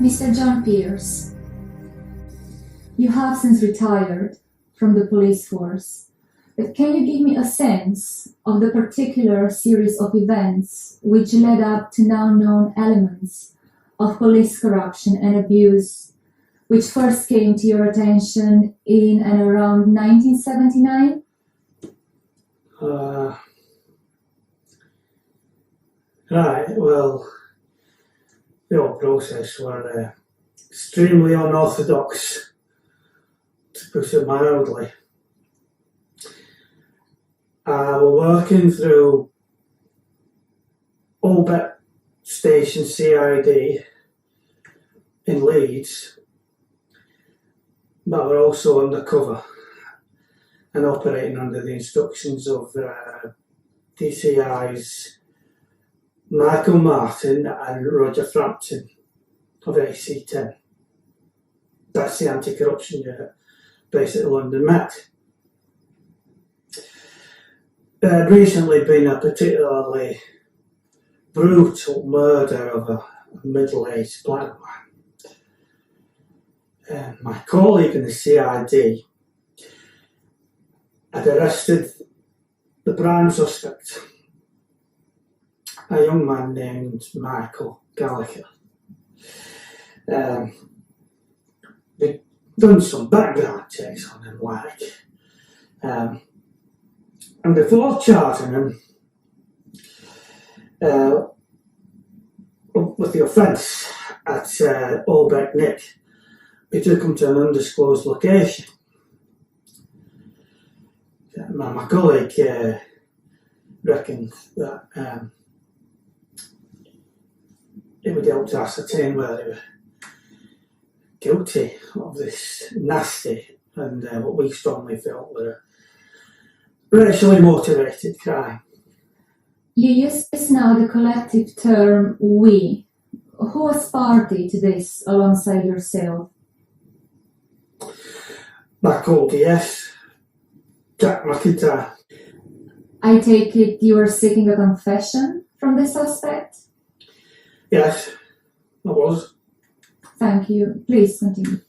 Mr. John Pearce, you have since retired from the police force, but can you give me a sense of the particular series of events which led up to now known elements of police corruption and abuse, which first came to your attention in and around 1979? Right, well, the whole process were extremely unorthodox, to put it mildly. We're working through Holbeck Station CID in Leeds, but we're also undercover and operating under the instructions of DCI's Michael Martin and Roger Frampton of AC10. That's the anti-corruption unit based at London Met. There had recently been a particularly brutal murder of a middle-aged black man. My colleague in the CID had arrested the prime suspect, a young man named Michael Gallagher. They'd done some background checks on him, and before charging him with the offence at Holbeck Nick, we took him to an undisclosed location. My colleague reckoned that it would help to ascertain whether they were guilty of this nasty and what we strongly felt were racially motivated crime. You use this now the collective term we. Who was party to this alongside yourself? My called DS Jack MacIntyre. I take it you are seeking a confession from the suspect? Yes, I was. Thank you. Please continue.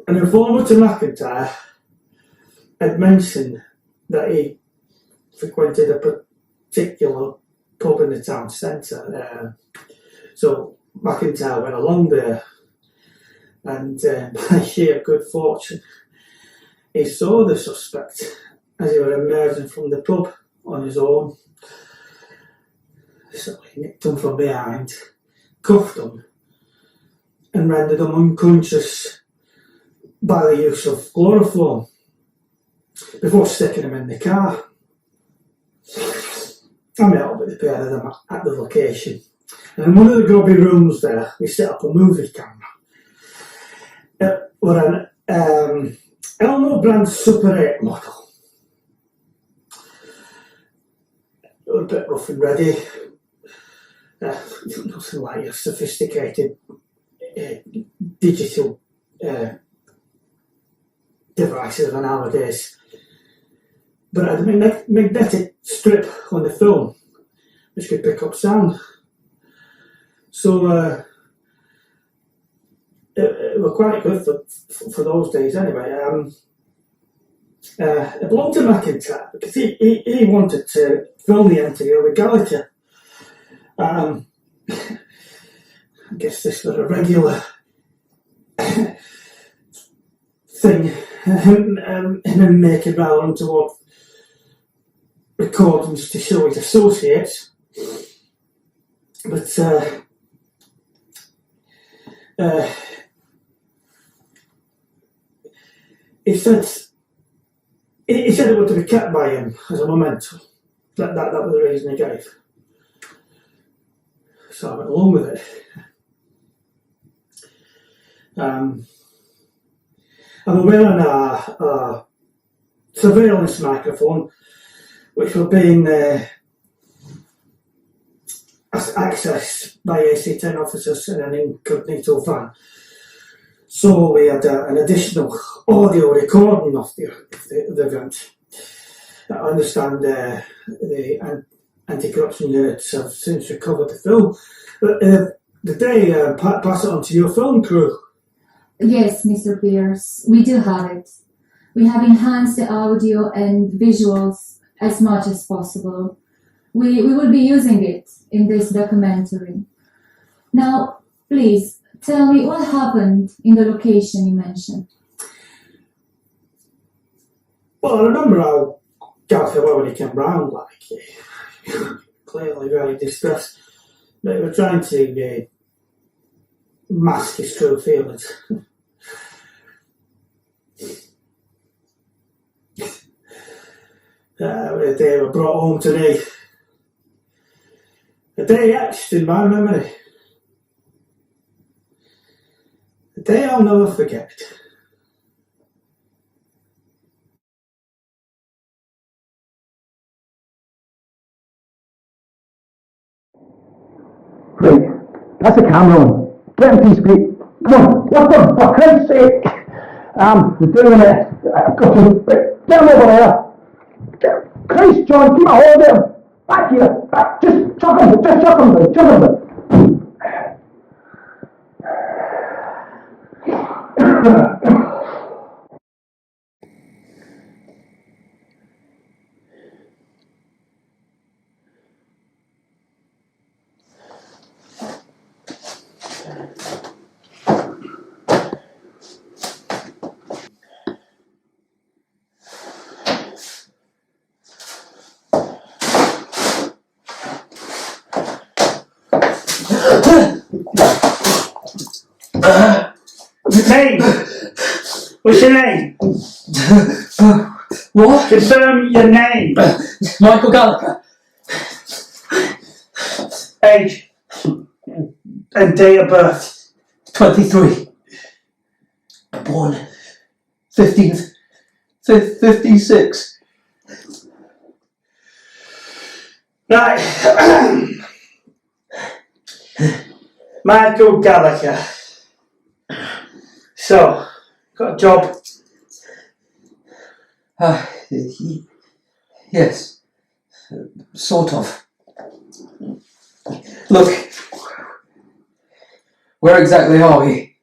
An informant to MacIntyre had mentioned that he frequented a particular pub in the town centre. So MacIntyre went along there, and by sheer good fortune, he saw the suspect as he was emerging from the pub on his own. So he nicked him from behind, cuffed him, and rendered him unconscious by the use of chloroform before sticking him in the car. I met up with the pair of them at the location, and in one of the grubby rooms there, we set up a movie camera. It was an Elmo brand Super 8 model. It was a bit rough and ready. Nothing like your sophisticated digital devices of nowadays, but it had a magnetic strip on the film which could pick up sound. So it was quite good for those days anyway. It belonged to MacIntyre because he wanted to film the interview with Gallagher. I guess this was a regular thing, him making round toward recordings to show his associates. But he said it was to be kept by him as a memento. That was the reason he gave. So I went along with it. And we're wearing a surveillance microphone, which were being accessed by AC10 officers in an incognito van. So we had an additional audio recording of the event. I understand the anti-corruption units have since recovered the film. But did they pass it on to your film crew? Yes, Mr. Pearce, we do have it. We have enhanced the audio and visuals as much as possible. We will be using it in this documentary. Now, please, tell me what happened in the location you mentioned. Well, I remember how Gallagher, when he came round, clearly very distressed. They were trying to mask his true feelings. They were brought home to me. A day etched in my memory. A day I'll never forget. Great. That's the camera on. Get him, please, quick. Come on. What for Christ's sake? We're doing it. I've got to. Get him over there. Christ, John, keep a hold of him. Back here. Back. Just chuck him. Chuck him. Name? What's your name? What? Confirm your name. Michael Gallagher. Age and date of birth. 23. Born 56. Right. Michael Gallagher. So, got a job? Yes. Sort of. Look. Where exactly are we?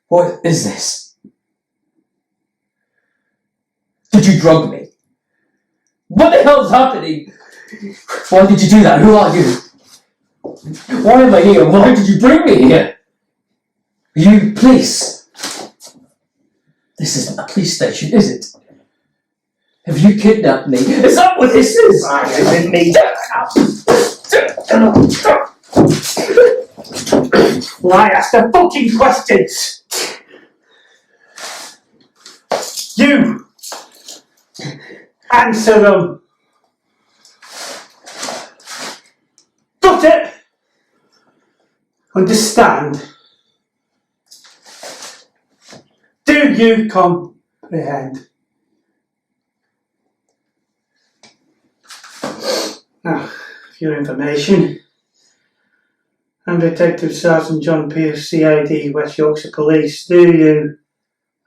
What is this? Did you drug me? What the hell's happening? Why did you do that? Who are you? Why am I here? Why did you bring me here? You police? This isn't a police station, is it? Have you kidnapped me? Is that what this is? I didn't mean Why ask the fucking questions? You answer them. Got it? Understand? Do you comprehend? Now, for your information, I'm Detective Sergeant John Pearce, CID, West Yorkshire Police. Do you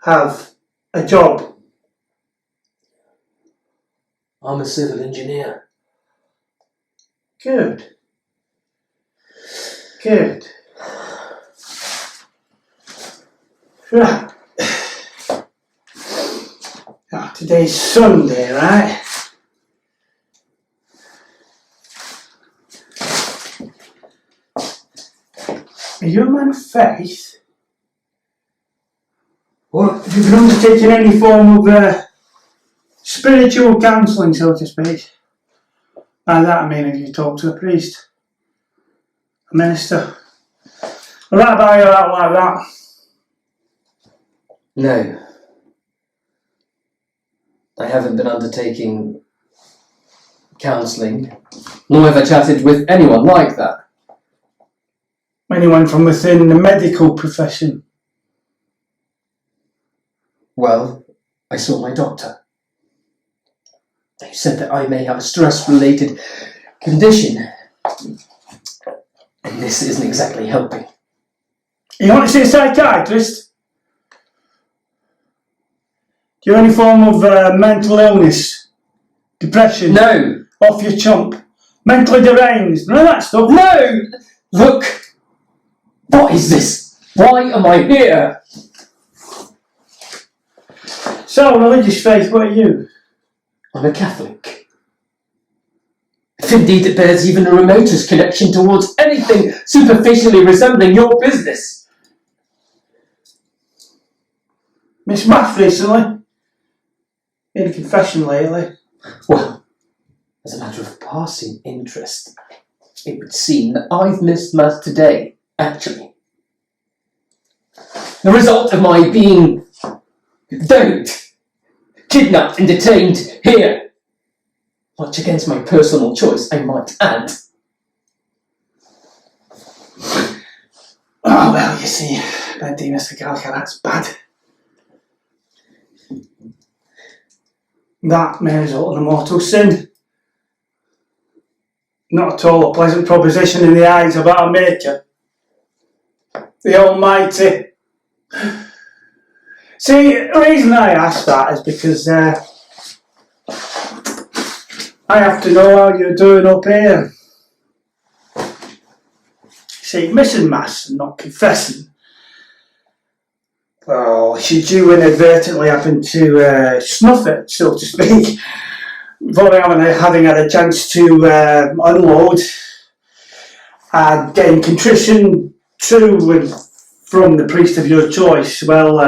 have a job? I'm a civil engineer. Good. Right. Now, today's Sunday, right? Are you a man of faith? What? Have you been undertaking any form of spiritual counselling, so to speak? By that I mean, have you talked to a priest? A minister? A rabbi or out like that? No. I haven't been undertaking counselling, nor have I chatted with anyone like that. Anyone from within the medical profession? Well, I saw my doctor. He said that I may have a stress-related condition, and this isn't exactly helping. You want to see a psychiatrist? Do you have any form of mental illness? Depression? No! Off your chump. Mentally deranged. None of that stuff. No! Look! What is this? Why am I here? So, religious faith, what are you? I'm a Catholic. If indeed it bears even the remotest connection towards anything superficially resembling your business. Miss Math recently? In confession lately? Well, as a matter of passing interest, it would seem that I've missed mass today, actually. The result of my being kidnapped and detained here. Much against my personal choice, I might add. Oh, well, you see, Mr. Gallagher, that's bad. That may result in a mortal sin. Not at all a pleasant proposition in the eyes of our Maker, the Almighty. See, the reason I ask that is because I have to know how you're doing up here. See, missing mass and not confessing. Well, should you inadvertently happen to snuff it, so to speak, before having had a chance to unload and gain contrition to and from the priest of your choice, well,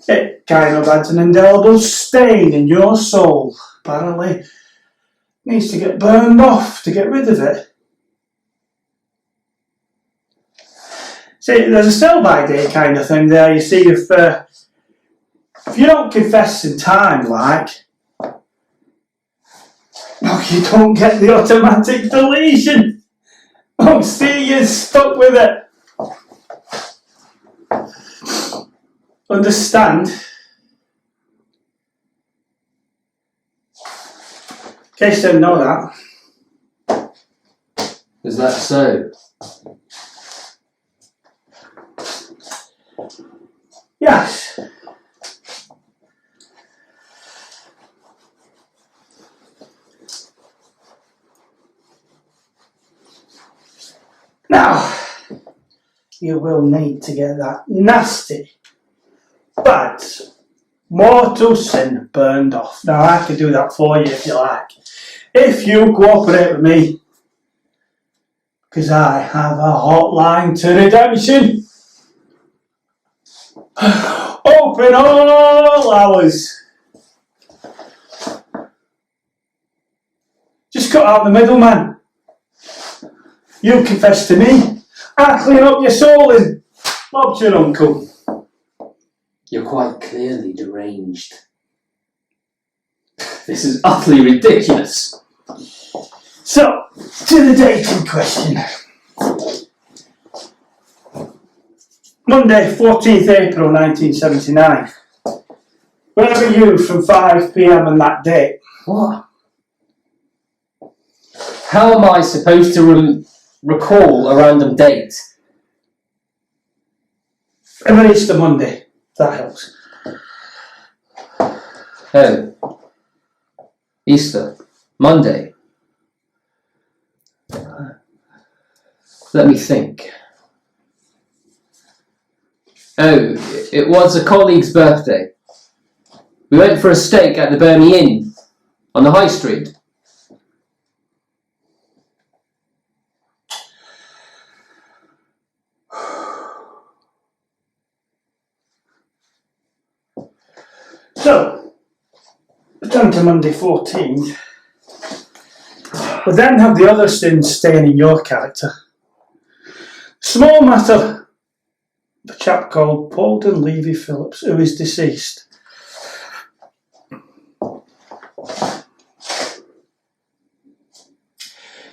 it kind of adds an indelible stain in your soul. Apparently, needs to get burned off to get rid of it. See, there's a sell-by date kind of thing there. You see, if you don't confess in time, like, well, you don't get the automatic deletion. Oh, see, you're stuck with it. Understand? In case you didn't know that. Is that so? Yes. Now, you will need to get that nasty, bad, mortal sin burned off. Now, I can do that for you if you like. If you cooperate with me, because I have a hotline to redemption. Open all hours. Just cut out the middleman. You confess to me. I clean up your soul and Bob's your uncle. You're quite clearly deranged. This is utterly ridiculous. So, to the date in question. Monday, 14th April 1979. Where were you from 5 p.m. on that date? What? How am I supposed to recall a random date? Every Easter Monday. That helps. Oh. Easter. Monday. Let me think. Oh, it was a colleague's birthday. We went for a steak at the Birney Inn on the High Street. So, return to Monday 14th. We then have the other sins staining your character. Small matter. A chap called Paul Levy Phillips, who is deceased.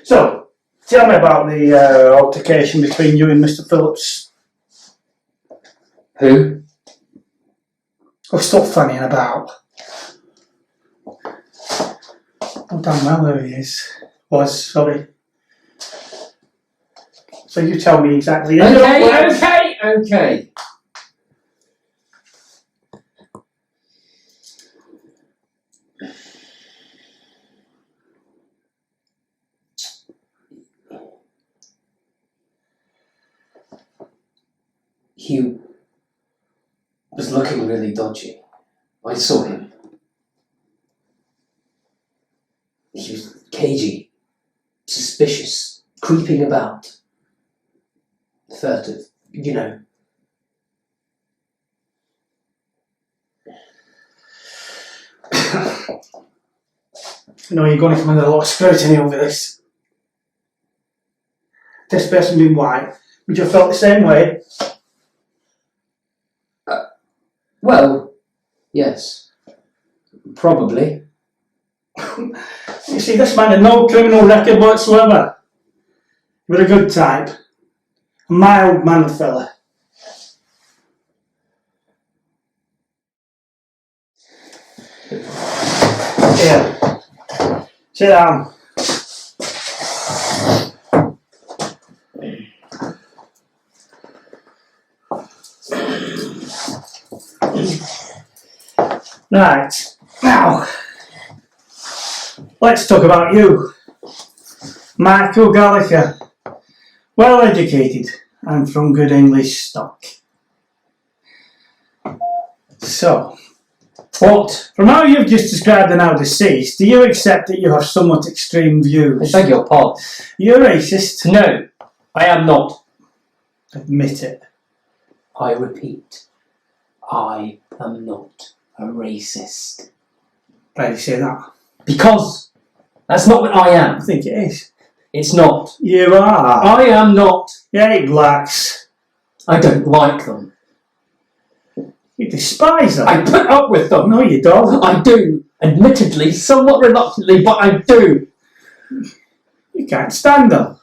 So, tell me about the altercation between you and Mr. Phillips. Who? Oh, stop fannying about. Oh, damn well who he is. Was, sorry. So you tell me exactly. Okay. He was looking really dodgy. I saw him. He was cagey, suspicious, creeping about. Furtive, you know. You know, you're going to come under a lot of scrutiny over this. This person being white, would you have felt the same way? Well, yes. Probably. You see, this man had no criminal record whatsoever. He was a good type. A mild-mannered fella. Here. Sit down. Right. Now, let's talk about you. Michael Gallagher. Well educated and from good English stock. So, What? from how you've just described the now deceased, do you accept that you have somewhat extreme I views? beg your pardon. You're racist. No, I am not. Admit it. I repeat, I am not a racist. Why do you say that? Because that's not what I I am. think it is. It's not. You are. I am not. You hate blacks. I don't like them. You despise them. I put up with them. No, you don't. I do. Admittedly, somewhat reluctantly, but I do. You can't stand them.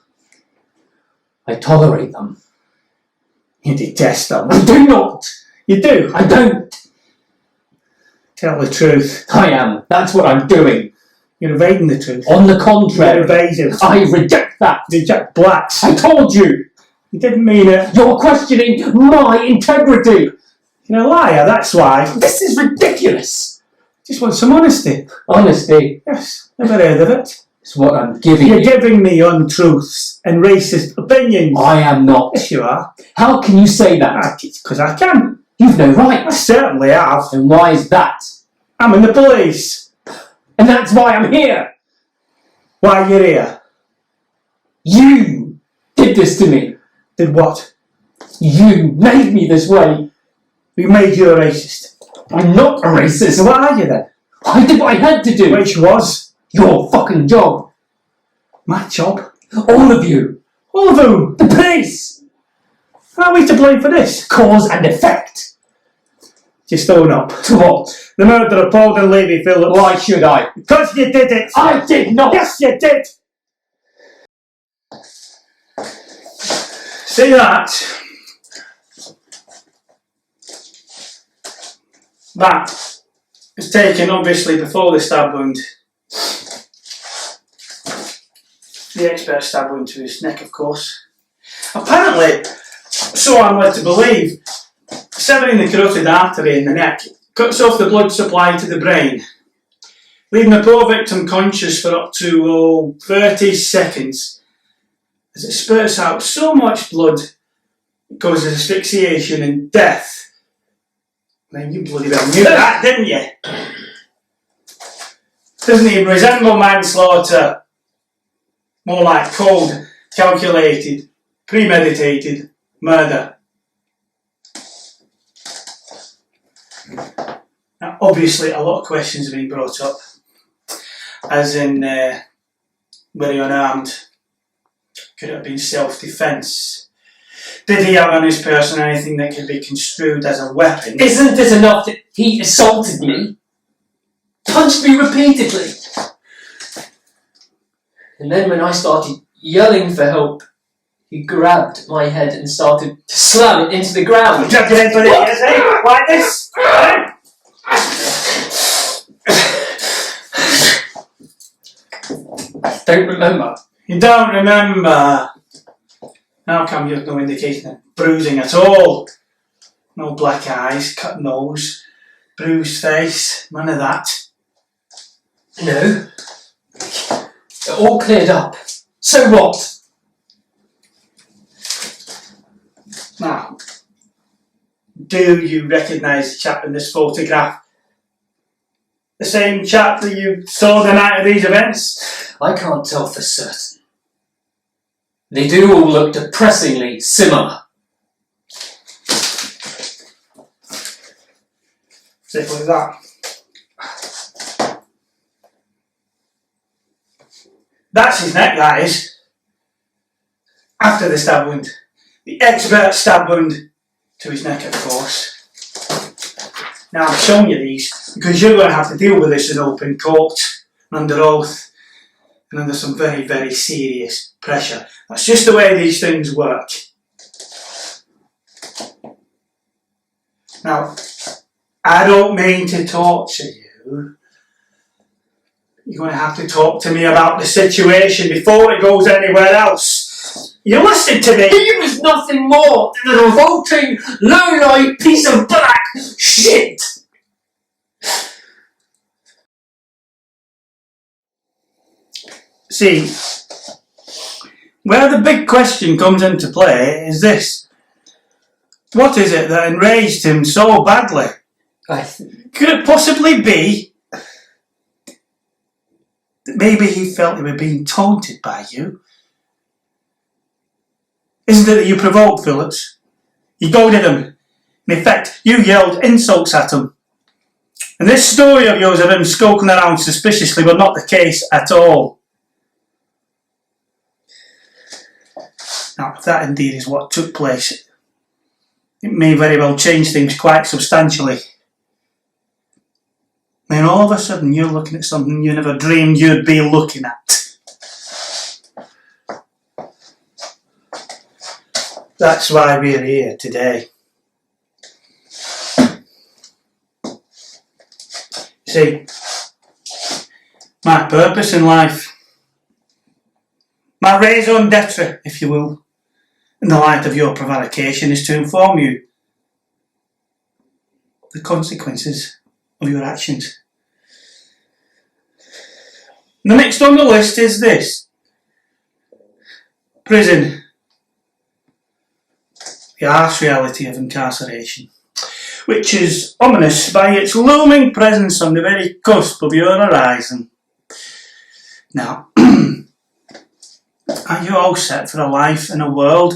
I tolerate them. You detest them. I do not. You do. I don't. Tell the truth. I am. That's what I'm doing. You're evading the truth. On the You're contrary, evasive. I reject that. You reject blacks. I told you. You didn't mean it. You're questioning my integrity. You're a liar, that's why. This is ridiculous. Just want some honesty. Honesty Yes, never heard of it. is what I'm giving You're you. giving me untruths and racist opinions. I am not. Yes, you are. How can you say that? It's because I can. You've no I right. certainly have. And why is that? I'm in the police. And that's why I'm here. Why you're here? You did this to me. Did what? You made me this way. We made you a racist. I'm not a racist. So what are you then? I did what I had to do. Which was Your fucking job. my job. All of you. All of whom? The police. How are we to blame for this? Cause and effect. Just own up. To what? The murder of Paul and Levy Phillips. Why should I? Because you did it. I did not. Yes, you did. See that? That was taken obviously before the stab wound. The expert stab wound to his neck, of course. Apparently, so I'm led to believe, severing the carotid artery in the neck cuts off the blood supply to the brain, leaving the poor victim conscious for up to 30 seconds as it spurts out so much blood it causes asphyxiation and death. Then you bloody well knew that, didn't you? Doesn't even resemble manslaughter. More like cold, calculated, premeditated murder. Now, obviously, a lot of questions have been brought up, as in, were he unarmed? Could it have been self-defence? Did he have on his person anything that could be construed as a weapon? Isn't it enough that he assaulted me? Punched me repeatedly. And then when I started yelling for help, he grabbed my head and started to slam it into the ground. Drop your head for the ears, eh? Like this? I don't remember. You don't remember? How come you've no indication of bruising at all? No black eyes, cut nose, bruised face, none of that. No. It all cleared up. So what? Now, Do you recognise the chap in this photograph? The same chap that you saw the night of these events? I can't tell for certain. They do all look depressingly similar. Simple as that. That's his neck, that is. After the stab wound. The expert stab wound to his neck, of course. Now, I'm showing you these because you're going to have to deal with this in open court, under oath, and under some very, very serious pressure. That's just the way these things work. Now, I don't mean to torture you. You're going to have to talk to me about the situation before it goes anywhere else. You listen to me. He was nothing more than a revolting, low-life piece of black shit. See, where the big question comes into play is this. What is it that enraged him so badly? Could it possibly be that maybe he felt he was being taunted by you? Isn't it that you provoked Phillips? You goaded him. In effect, you yelled insults at him. And this story of yours of him skulking around suspiciously was not the case at all. Now, if that indeed is what took place, it may very well change things quite substantially. Then all of a sudden you're looking at something you never dreamed you'd be looking at. That's why we're here today. See, my purpose in life, my raison d'etre, if you will, in the light of your prevarication, is to inform you of the consequences of your actions. And the next on the list is this: prison. The harsh reality of incarceration, which is ominous by its looming presence on the very cusp of your horizon. Now, are you all set for a life in a world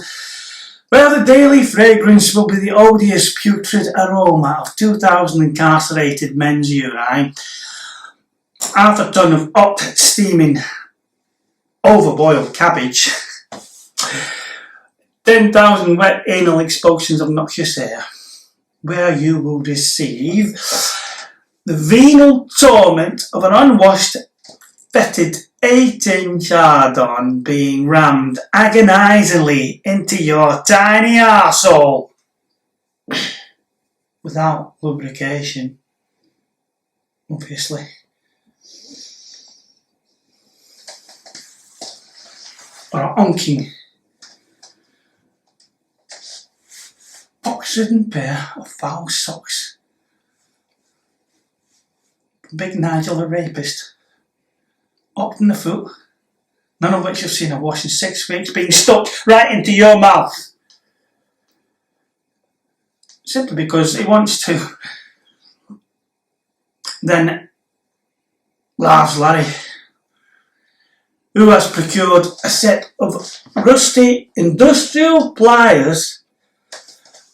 where the daily fragrance will be the odious putrid aroma of 2,000 incarcerated men's urine, half a ton of hot, steaming, overboiled cabbage, 10,000 wet anal expulsions of noxious air, where you will receive the venal torment of an unwashed, fetid 8-inch hard-on being rammed agonisingly into your tiny arsehole without lubrication, obviously. Or a honking, box-ridden pair of foul socks from Big Nigel the rapist, up in the foot, none of which you've seen a wash in 6 weeks, being stuck right into your mouth. Simply because he wants to. Then laughs Larry, who has procured a set of rusty industrial pliers,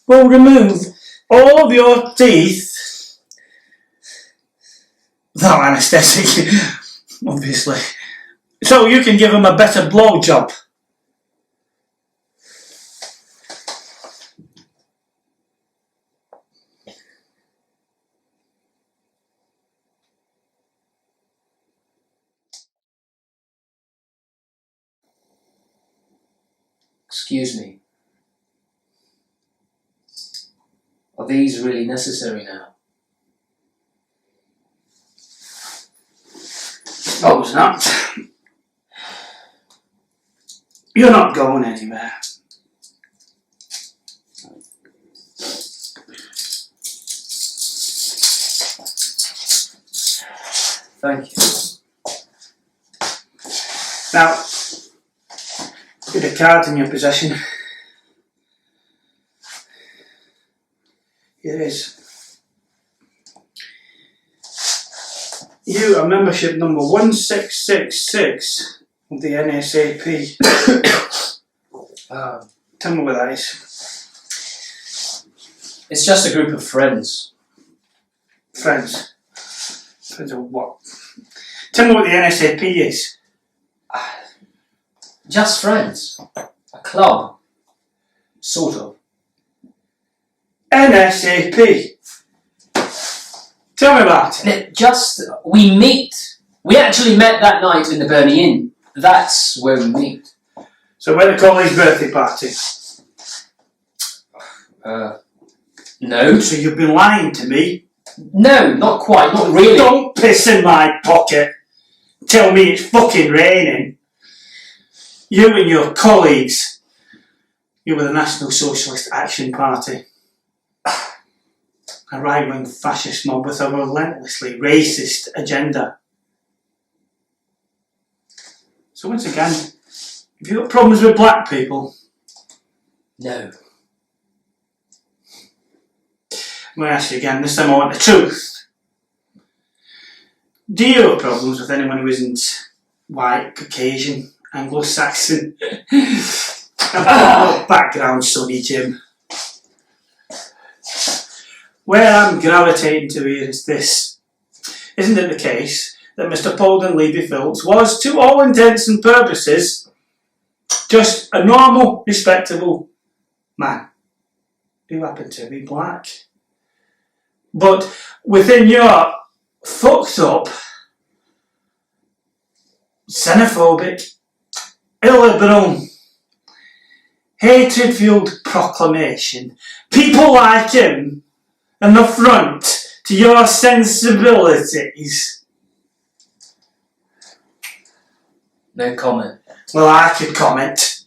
will remove all of your teeth without anaesthetic, obviously, so you can give him a better blowjob. Excuse me. Are these really necessary now? Suppose not. You're not going anywhere. Thank you. Now, with the card in your possession, Here is. You are membership number 1666 of the NSAP. Tell me what that is. It's just a group of friends. Friends? Friends of what? Tell me what the NSAP is. Just friends. A club. Sort of. NSAP. Tell me about it. We meet. We actually met that night in the Burney Inn. That's where we meet. So when they call his birthday party? No. So you've been lying to me? No, not quite, not really. Don't piss in my pocket. Tell me it's fucking raining. You and your colleagues, you were the National Socialist Action Party. A right-wing fascist mob with a relentlessly racist agenda. So once again, have you got problems with black people? No. I'm going to ask you again, this time I want the truth. Do you have problems with anyone who isn't white, Caucasian, Anglo-Saxon? I've got no background, sonny Jim. Where I'm gravitating to here is this. Isn't it the case that Mr. Paul Levy-Phillips was, to all intents and purposes, just a normal, respectable man who happened to be black? But within your fucked up, xenophobic, illiberal, hatred-fueled proclamation, people like him an affront to your sensibilities? No comment. Well, I could comment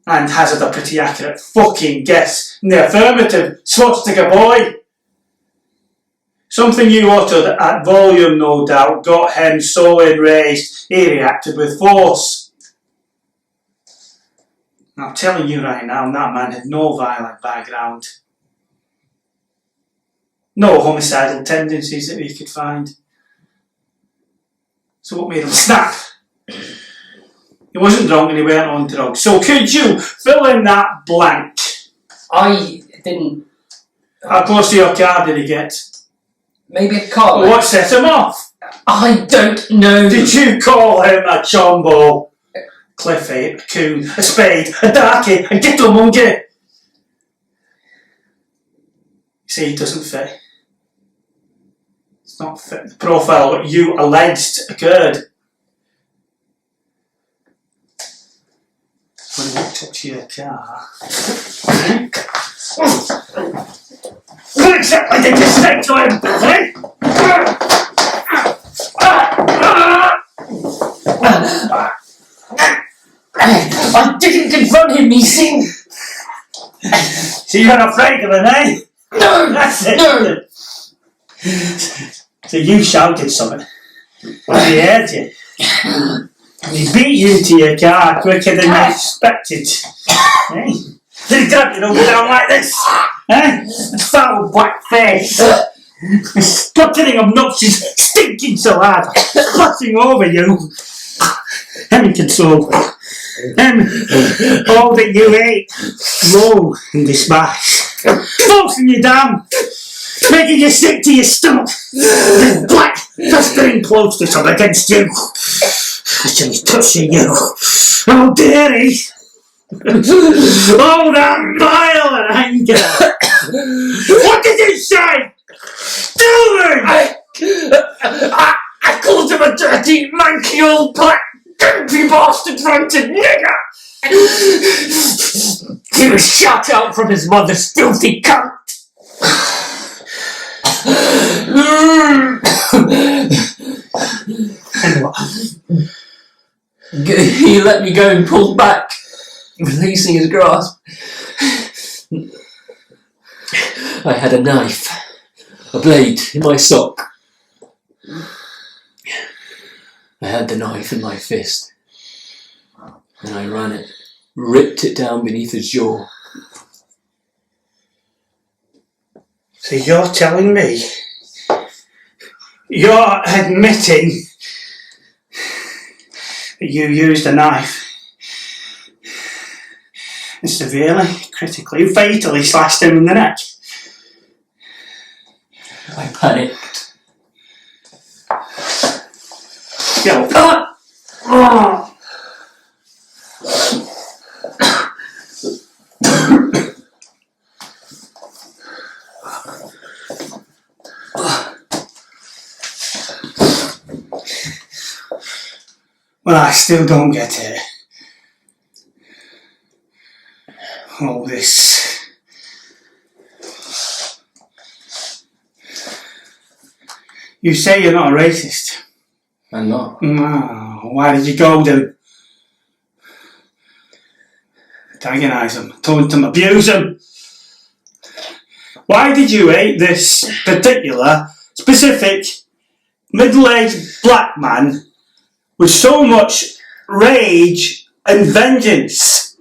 and hazard a pretty accurate fucking guess in the affirmative, swastika boy. Something you uttered at volume, no doubt, got him so enraged he reacted with force. I'm telling you right now, that man had no violent background. No homicidal tendencies that we could find. So what made him snap? He wasn't drunk and he weren't on drugs. So could you fill in that blank? I didn't... How close to your car did he get? Maybe a car. What set him off? I don't know. Did you call him a chombo? Cliffy, a coon, a spade, a darkie, a ghetto monkey? You see, he doesn't fit. It's not fit the profile what you alleged occurred. When he walked up to your car. What exactly did you say to him, eh? I didn't confront him, you see. So you're afraid of him, eh? No, That's it. no. So you shouted something. And he heard you. And he beat you to your car quicker than you expected. Eh? Did he grab your arm down like this? Eh? And foul black face. Stuttering, obnoxious, stinking so hard, splashing over you. Console. All that you ate, low and despise, forcing you down, making you sick to your stomach. This black, festering closeness up against you. Until he's touching you. How dare he? All that violent anger. What did you say? Tell me! I called him a dirty, manky old black, goopy bastard ranted nigger! He was shut out from his mother's filthy cunt! He let me go and pulled back, releasing his grasp. I had a knife, a blade in my sock. I had the knife in my fist, and I ran it, ripped it down beneath his jaw. So you're telling me, you're admitting that you used a knife and severely, critically, fatally slashed him in the neck? I panicked. Yo. Well, I still don't get it. All this. You say you're not a racist. I'm not. No, why did you go then? Antagonise them, taunt them, abuse them. Why did you hate this particular, specific, middle-aged black man with so much rage and vengeance?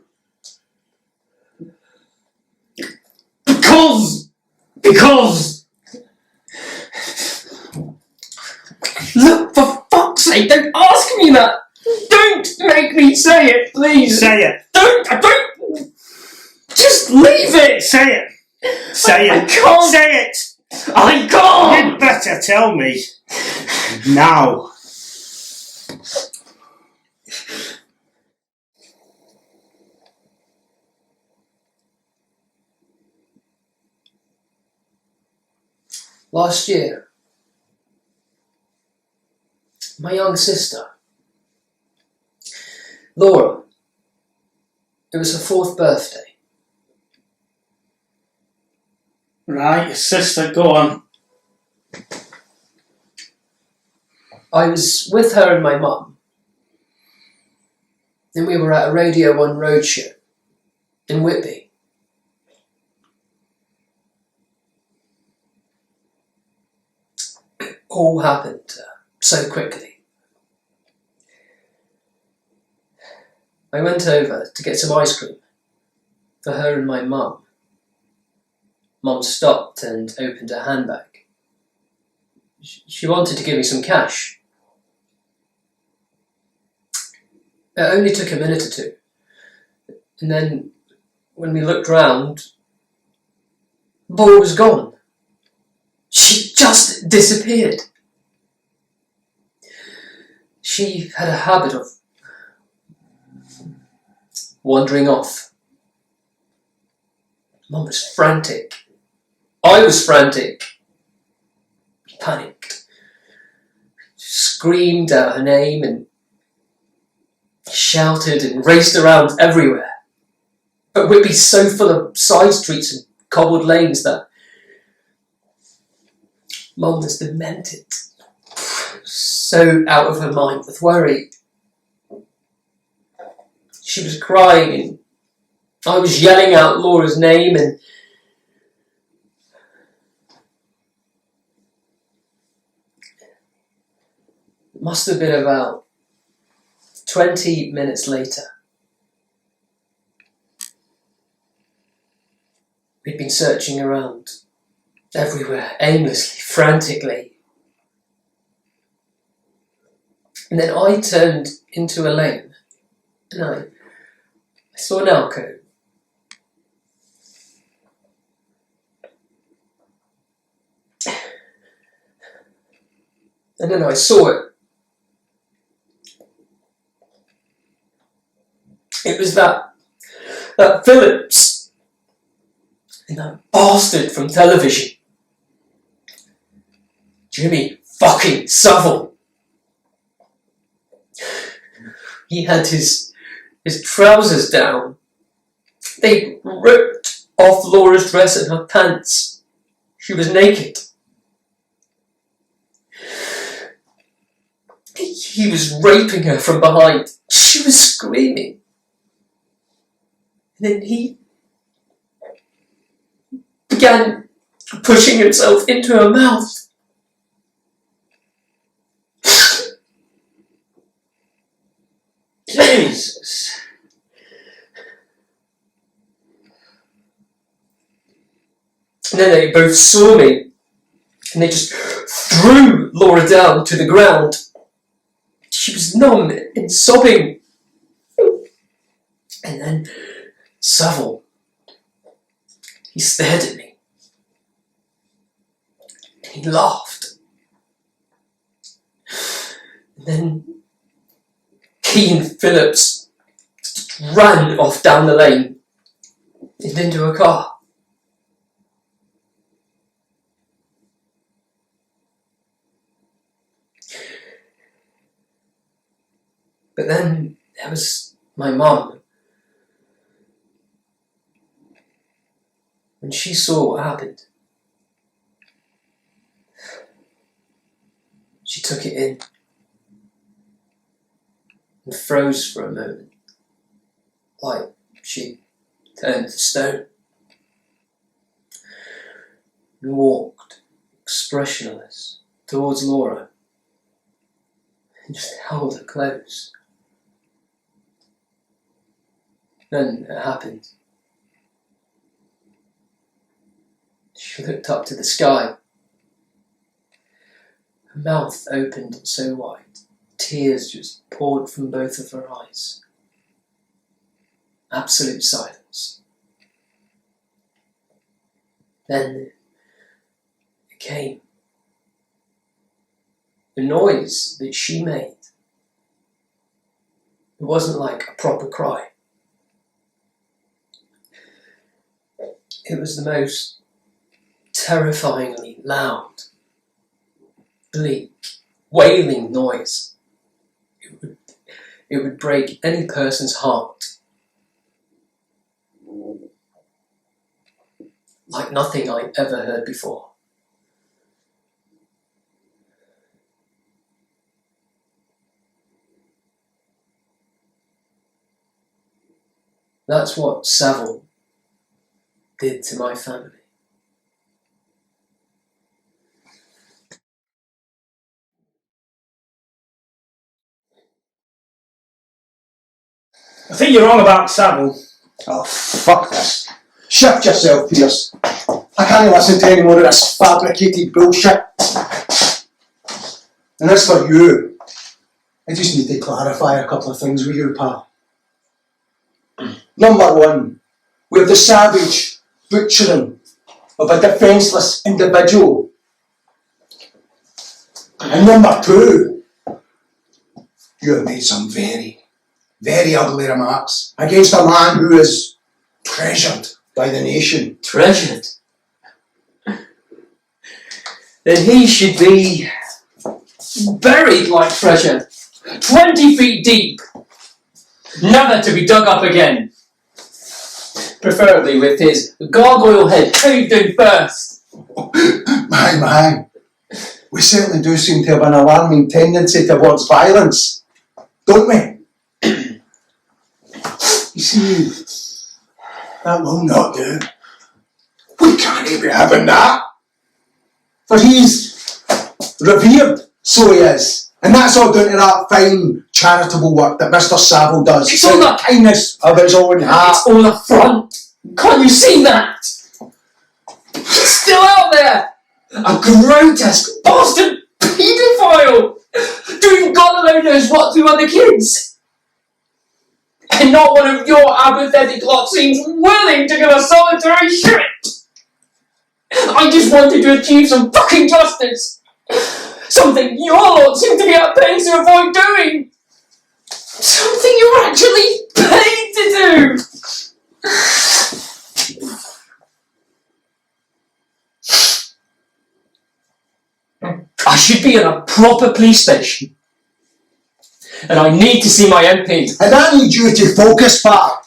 Because look, for fuck's sake, don't ask me that. Don't make me say it, please. Say it. Don't. Just leave it. Say it. Say I it. can't. Say it. I can't. You'd better tell me. Now. Last year, my young sister, Laura, it was her 4th birthday. Right, your sister, go on. I was with her and my mum, and we were at a Radio 1 roadshow in Whitby. It all happened so quickly. I went over to get some ice cream for her and my mum. Mum stopped and opened her handbag. She wanted to give me some cash. It only took a minute or two. And then, when we looked round, the boy was gone. She just disappeared. She had a habit of wandering off. Mum was frantic. I was frantic. We panicked. Screamed out her name and shouted and raced around everywhere. But Whitby's so full of side streets and cobbled lanes that Mum was demented. So out of her mind with worry. She was crying and I was yelling out Laura's name and it must have been about 20 minutes later. We'd been searching around everywhere, aimlessly, frantically. And then I turned into a lane and I saw an alcove. And then I saw it. It was that Phillips and that bastard from television. Jimmy fucking Savile. He had his trousers down. They ripped off Laura's dress and her pants. She was naked. He was raping her from behind. She was screaming. And then he began pushing himself into her mouth. Jesus. And then they both saw me, and they just threw Laura down to the ground. She was numb and sobbing. And then Savile, he stared at me. He laughed. And then Keane Phillips ran off down the lane and into a car. But then there was my mum. When she saw what happened, she took it in and froze for a moment, like she turned to stone, and walked expressionless towards Laura and just held her close. Then it happened. She looked up to the sky. Her mouth opened so wide, tears just poured from both of her eyes. Absolute silence. Then it came. The noise that she made, it wasn't like a proper cry. It was the most terrifyingly loud, bleak, wailing noise. It would break any person's heart. Like nothing I'd ever heard before. That's what Savile did to my family. I think you're wrong about Savile. Oh, fuck this. Shift yourself, Pearce. I can't listen to any more of this fabricated bullshit. And as for you, I just need to clarify a couple of things with you, pal. Number one, we have the savage butchering of a defenceless individual. And number two, you have made some very ugly remarks against a man who is treasured by the nation. Treasured? Then he should be buried like treasure, 20 feet deep, never to be dug up again. Preferably with his gargoyle head caved in first. My. We certainly do seem to have an alarming tendency towards violence, don't we? You see, that will not do. We can't be having that. For he's revered, so he is. And that's all down to that fine charitable work that Mr. Savile does. It's all the kindness of his own heart. It's all a front. Can't you see that? He's still out there. A grotesque bastard paedophile. Doing God alone knows what to other kids. And not one of your apathetic lot seems willing to give a solitary shit. I just wanted to achieve some fucking justice. Something your lot seem to be at pains to avoid doing. Something you're actually paid to do. I should be in a proper police station. And I need to see my MP. And I need you to focus, pal.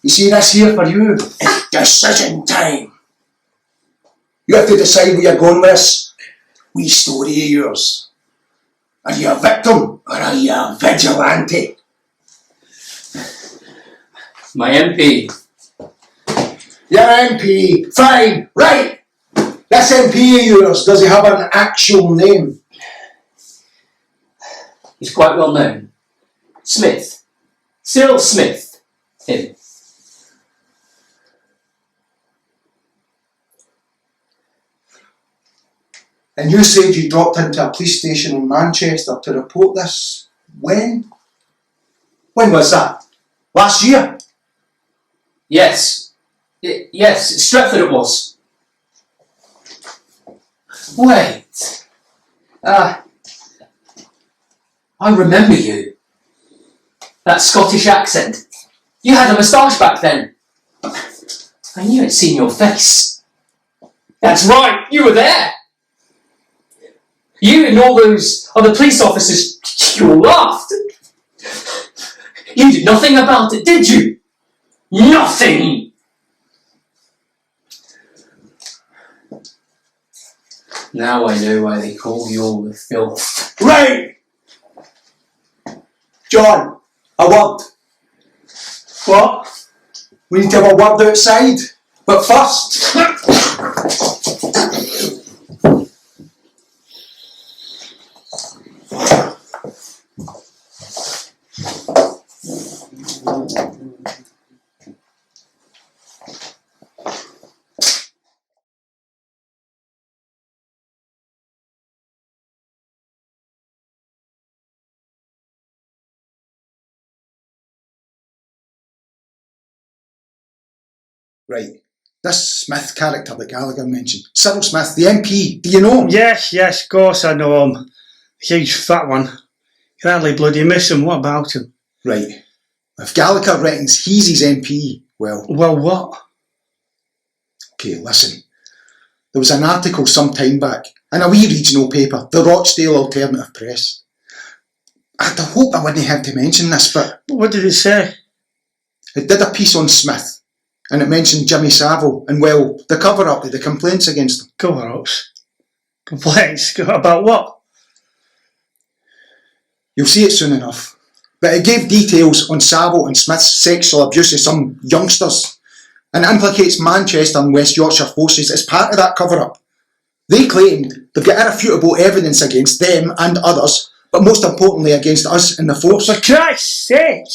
You see this here for you? It's decision time. You have to decide where you're going with this wee story of yours. Are you a victim or are you a vigilante? My MP. Your MP. Fine. Right. This MP of yours, does he have an actual name? He's quite well known. Smith. Cyril Smith. Him. And you said you dropped into a police station in Manchester to report this. When? When was that? Last year? Yes. Yes, Stretford it was. Wait. I remember you. That Scottish accent. You had a moustache back then. I knew I'd seen your face. That's right, you were there. You and all those other police officers, you all laughed. You did nothing about it, did you? Nothing! Now I know why they call you all the filth. Right! John, a word. What? We need to have a word outside. But first... Right. This Smith character that Gallagher mentioned, Cyril Smith, the MP, do you know him? Yes, of course I know him. Huge fat one. Can hardly bloody miss him. What about him? Right. If Gallagher reckons he's his MP, well... Well, what? Okay, listen. There was an article some time back in a wee regional paper, the Rochdale Alternative Press. I'd hope I wouldn't have to mention this, but... What did it say? It did a piece on Smith, and it mentioned Jimmy Savile, and well, the cover-up of the complaints against him. Cover-ups? Complaints? About what? You'll see it soon enough. But it gave details on Savile and Smith's sexual abuse of some youngsters, and implicates Manchester and West Yorkshire forces as part of that cover-up. They claimed they've got irrefutable evidence against them and others, but most importantly against us in the force. For Christ's sake!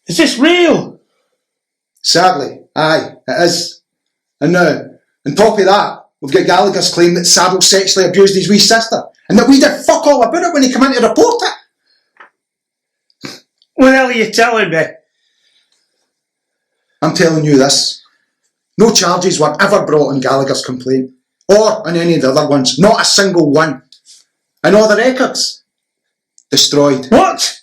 Is this real? Sadly, aye, it is. And now, on top of that, we've got Gallagher's claim that Savile sexually abused his wee sister, and that we did fuck all about it when he came in to report it. What the hell are you telling me? I'm telling you this. No charges were ever brought on Gallagher's complaint, or on any of the other ones, not a single one. And all the records, destroyed. What?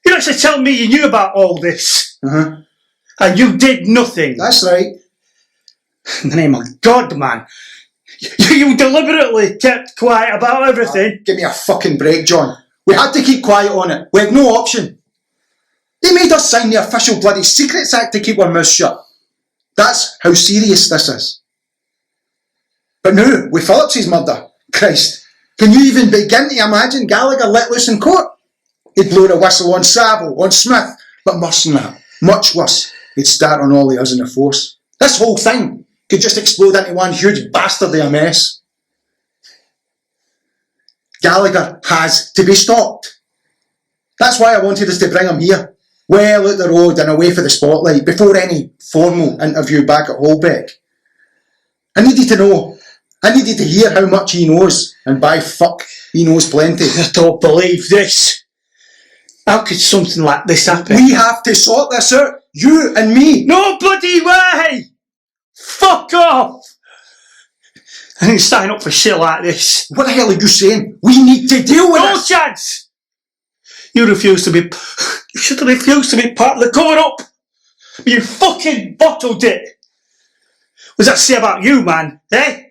You actually tell me you knew about all this? Uh-huh. And you did nothing? That's right. In the name of God, man. You deliberately kept quiet about everything. Give me a fucking break, John. We had to keep quiet on it. We had no option. They made us sign the official bloody Secrets Act to keep our mouths shut. That's how serious this is. But now, with Phillips's murder, Christ, can you even begin to imagine Gallagher let loose in court? He'd blow the whistle on Savile, on Smith, but worse than that, much worse, he'd start on all the us in the force. This whole thing could just explode into one huge bastard of a mess. Gallagher has to be stopped. That's why I wanted us to bring him here, well out the road and away for the spotlight, before any formal interview back at Holbeck. I needed to know. I needed to hear how much he knows, and by fuck, he knows plenty. I don't believe this. How could something like this happen? We have to sort this out, you and me. No bloody way! Fuck off! I didn't sign up for shit like this. What the hell are you saying? We need to deal with No this. chance! You should have refused to be part of the cover-up. You fucking bottled it. What does that say about you, man? Eh?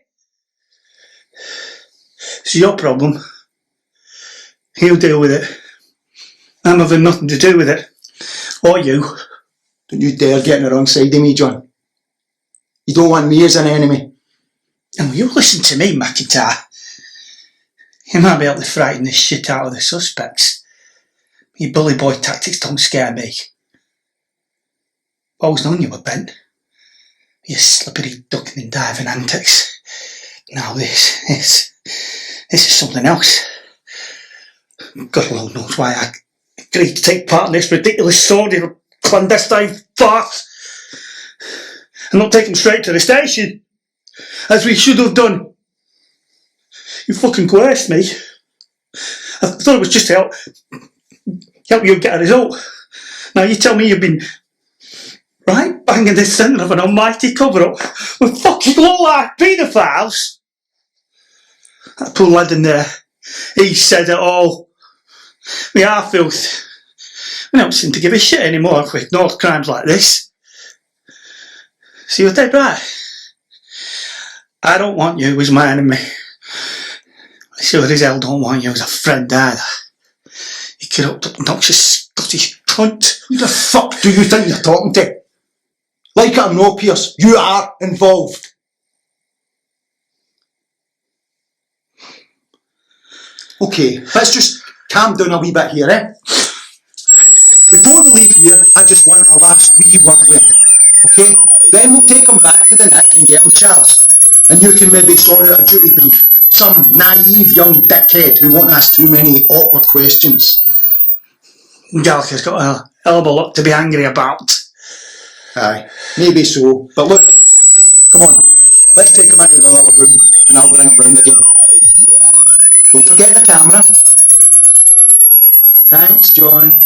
It's your problem. You deal with it. I'm having nothing to do with it. Or you. Don't you dare get on the wrong side of me, John. You don't want me as an enemy. And will you listen to me, MacIntyre? You might be able to frighten the shit out of the suspects. Your bully boy tactics don't scare me. Always known you were bent. Your slippery ducking and diving antics. Now this is something else. God alone knows why I agreed to take part in this ridiculous sordid clandestine farce and not take him straight to the station, as we should have done. You fucking coerced me. I thought it was just to help you get a result. Now you tell me you've been right bang in the centre of an almighty cover-up with fucking low-life paedophiles. That poor lad in there, he said it all. Me heart filth. We don't seem to give a shit anymore if we ignore crimes like this. So you're dead right. I don't want you as my enemy. I sure as hell don't want you as a friend either. You corrupt, obnoxious Scottish cunt. Who the fuck do you think you're talking to? Like it or no, Pearce, you are involved. Okay, let's just calm down a wee bit here, eh? Before we leave here, I just want a last wee word with him, okay? Then we'll take him back to the Nick and get him charged. And you can maybe sort out a duty brief. Some naive young dickhead who won't ask too many awkward questions. Gallagher's got a hell of a lot to be angry about. Aye, maybe so. But look, come on, let's take him into the other room and I'll bring him round again. Don't forget the camera. Thanks, John.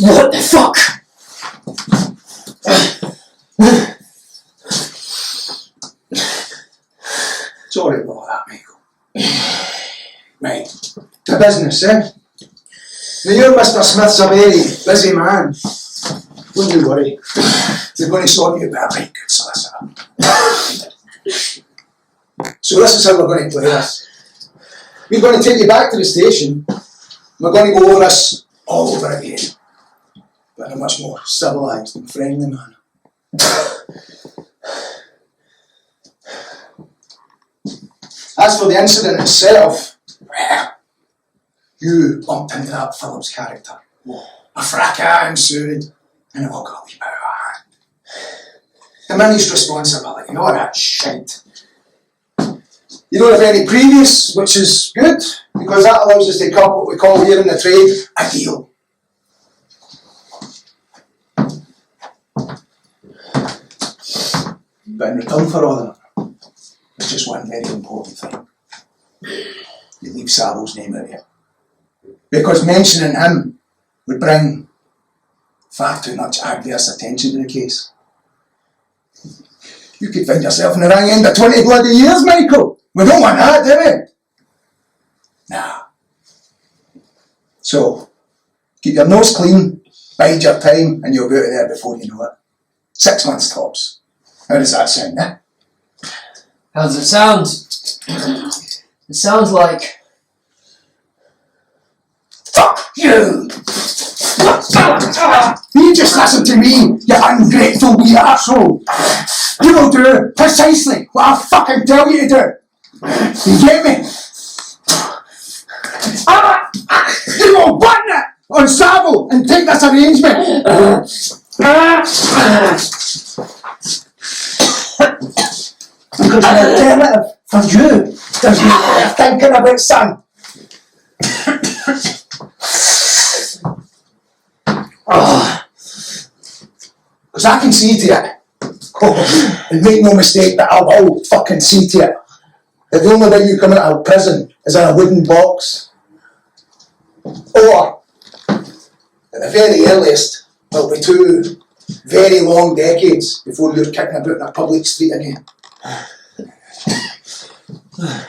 What the fuck? Sorry about that, Michael. Right, to business, eh? Now you, Mr. Smith's a very busy man. Don't you worry. They're going to sort you a very good solicitor. So this is how we're going to play this. We're going to take you back to the station. We're going to go over this all over again. But in a much more civilised and friendly manner. As for the incident itself, well, you bumped into that Phillips character. A fracas ensued, and it all got a wee bit out of hand. The Minnie's responsibility, and all that shit. You don't have any previous, which is good, because that allows us to cut what we call here in the trade a deal. But in return for all that, there's just one very important thing. You leave Savile's name out here. Because mentioning him would bring far too much adverse attention to the case. You could find yourself in the wrong end of 20 bloody years, Michael. We don't want that, do we? Nah. So, keep your nose clean, bide your time, and you'll be out of there before you know it. 6 months tops. How does that sound, eh? How does it sound? It sounds like... Fuck you! You just listen to me, you ungrateful wee arsehole! You will do precisely what I fucking tell you to do! You get me? You will burn it on Savile and take this arrangement! Because the alternative for you does not what you're thinking about, son. Because I can see to it. Oh, and make no mistake that I will fucking see to it. That the only way you come out of prison is in a wooden box. Or, at the very earliest, it'll be 2 very long decades before you're kicking about in a public street again.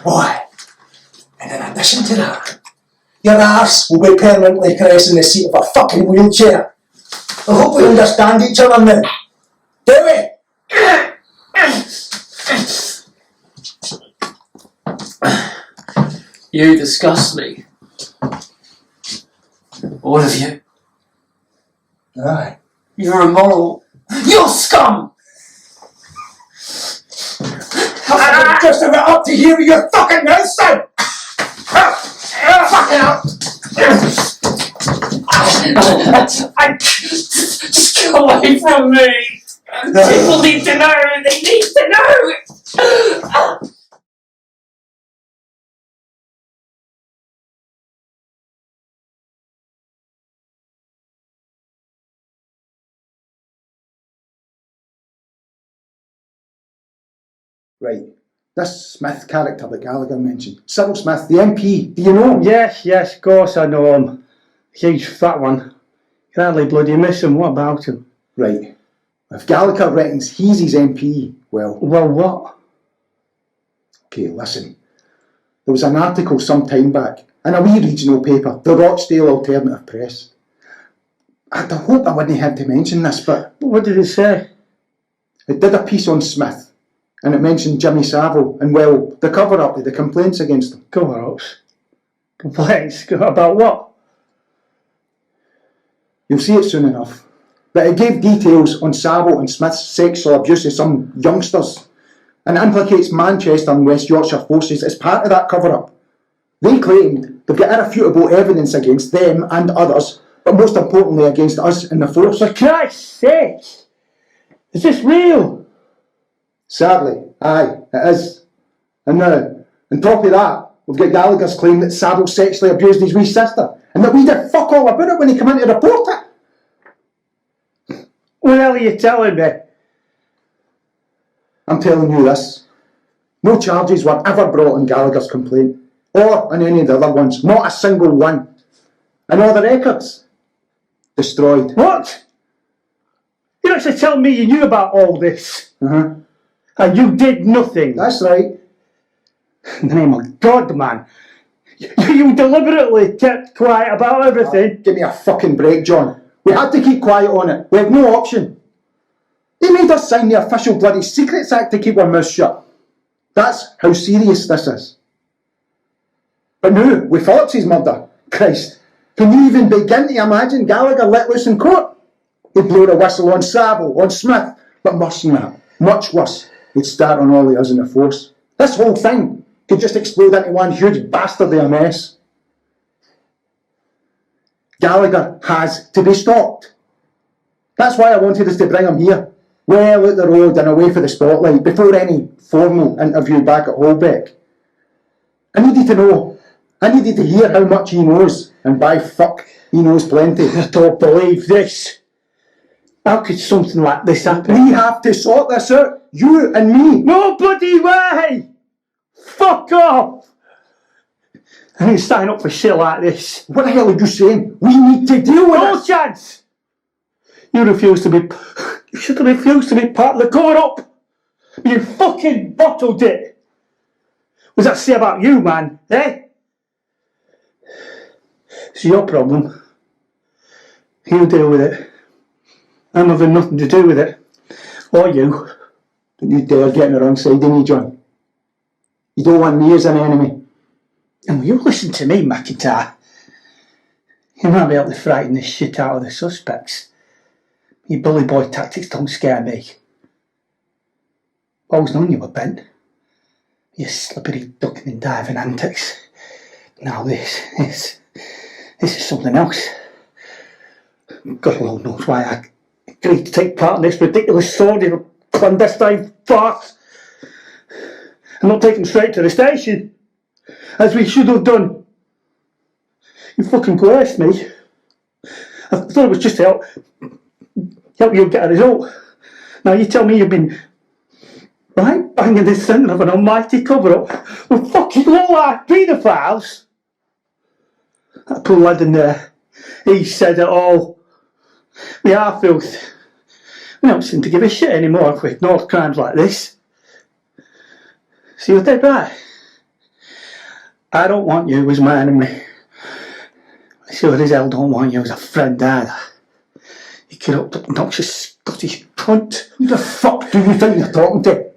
Boy, and in addition to that, your arse will be permanently caressing the seat of a fucking wheelchair. I hope we understand each other now. Do we? You disgust me. All of you. Aye. You're immoral. You're scum! I'm just about up to hear your fucking mouth, son! Fucking out! Just get away from me! People need to know! They need to know! Right. This Smith character that Gallagher mentioned. Cyril Smith, the MP. Do you know him? Yes, of course I know him. Huge fat one. Can hardly bloody miss him. What about him? Right. If Gallagher reckons he's his MP, well... Well, what? Okay, listen. There was an article some time back in a wee regional paper, the Rochdale Alternative Press. I'd hope I wouldn't have to mention this, but... What did it say? It did a piece on Smith, and it mentioned Jimmy Savile, and well, the cover-up of the complaints against him. Cover-ups? Complaints? About what? You'll see it soon enough. But it gave details on Savile and Smith's sexual abuse of some youngsters, and implicates Manchester and West Yorkshire forces as part of that cover-up. They claimed they've got irrefutable evidence against them and others, but most importantly against us in the force. For Christ's sake! Is this real? Sadly, aye, it is. And now, on top of that, we've got Gallagher's claim that Savile sexually abused his wee sister, and that we did fuck all about it when he came in to report it. What the hell are you telling me? I'm telling you this. No charges were ever brought on Gallagher's complaint, or on any of the other ones, not a single one. And all the records, destroyed. What? You're actually telling me you knew about all this? Uh-huh. And you did nothing? That's right. In the name of God, man. You deliberately kept quiet about everything. Give me a fucking break, John. We had to keep quiet on it. We had no option. They made us sign the official bloody Secrets Act to keep our mouths shut. That's how serious this is. But now, with Phillips's murder, Christ, can you even begin to imagine Gallagher let loose in court? He'd blow the whistle on Savile, on Smith, but worse than that, much worse, he'd start on all of us in the force. This whole thing could just explode into one huge bastard of a mess. Gallagher has to be stopped. That's why I wanted us to bring him here, well out the road and away for the spotlight, before any formal interview back at Holbeck. I needed to know. I needed to hear how much he knows, and by fuck, he knows plenty. I don't believe this. How could something like this happen? We have to sort this out, you and me. No bloody way! Fuck off! I didn't sign up for shit like this. What the hell are you saying? We need to deal with No this. chance! You should have refused to be part of the cover-up. You fucking bottled it. What does that say about you, man? Eh? It's your problem. You deal with it. I'm having nothing to do with it. Or you. Don't you dare get on the wrong side of me, John. You don't want me as an enemy. And will you listen to me, MacIntyre? You might be able to frighten the shit out of the suspects. Your bully boy tactics don't scare me. Always known you were bent. Your slippery ducking and diving antics. Now this is something else. God alone knows why I agreed to take part in this ridiculous sordid clandestine farce. I'm not taken straight to the station, as we should have done. You fucking coerced me. I thought it was just to help you get a result. Now you tell me you've been right bang in the centre of an almighty cover-up with fucking low-life paedophiles. That poor lad in there, he said it all. We are filth. We don't seem to give a shit anymore if we ignore crimes like this. So you're dead right. I don't want you as my enemy. I sure as hell don't want you as a friend either. You corrupt, obnoxious Scottish cunt. Who the fuck do you think you're talking to?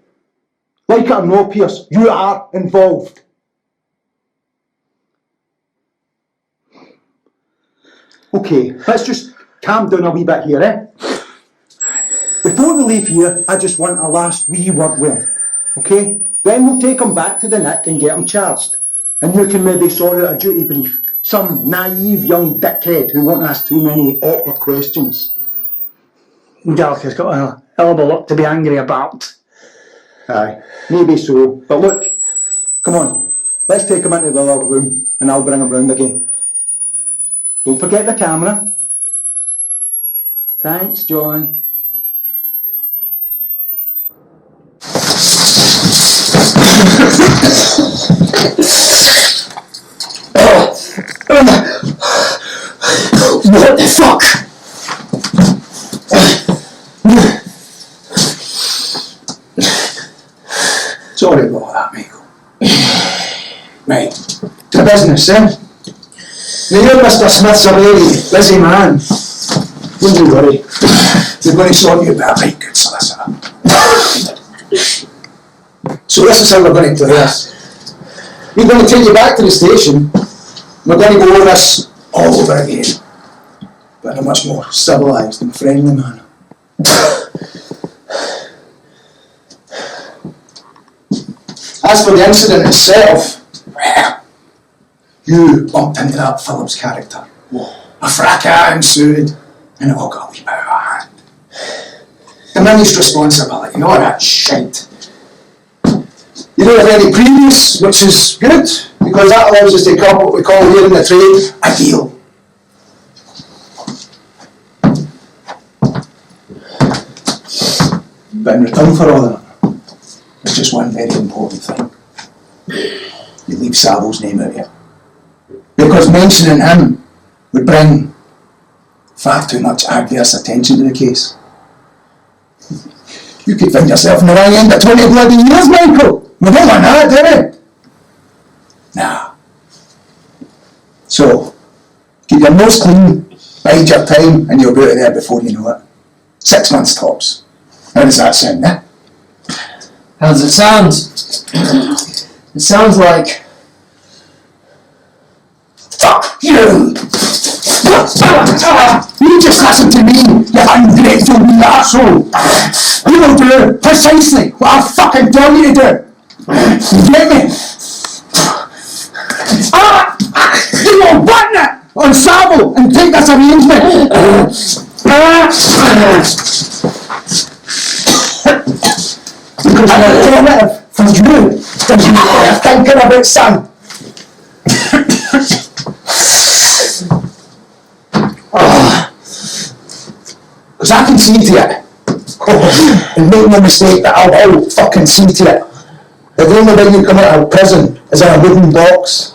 Like it or no, Pearce, you are involved. Okay, let's just calm down a wee bit here, eh? Before we leave here, I just want a last wee word with him, okay? Then we'll take him back to the Nick and get him charged. And you can maybe sort out a duty brief. Some naive young dickhead who won't ask too many awkward questions. Gallagher's got a hell of a lot to be angry about. Aye, maybe so. But look, come on, let's take him into the other room and I'll bring him round again. Don't forget the camera. Thanks, John. What the fuck? Sorry about that, Michael. Right, to business, eh? Now you're Mr. Smith's a very busy man. Don't you worry. We're going to sort you a very good solicitor. So this is how we're going to do this. We're going to take you back to the station. We're going to go over this all over again, but in a much more civilised and friendly manner. As for the incident itself, well, you bumped into that Phillips character. A fracas ensued, and it all got a wee bit out of hand. Diminished responsibility, all that shite. You don't have any previous, which is good, because that allows us to come what we call here in the trade a deal. But in return for all that, there's just one very important thing. You leave Savile's name out here. Because mentioning him would bring far too much adverse attention to the case. You could find yourself in the wrong end of 20 bloody years, Michael. We don't want that, do we? Nah. So, keep your nose clean, bide your time, and you'll be out of there before you know it. 6 months tops. How does that sound, eh? How does it sound? It sounds like... Fuck you! You just listen to me, you ungrateful wee arsehole! You will do precisely what I fucking tell you to do! You get me? You will button it on Savile and take this arrangement! Because an alternative for you is you thinking about, son. Because I can see to it. And make no mistake that I'll fucking see to it. The only way you come out of prison is in a wooden box.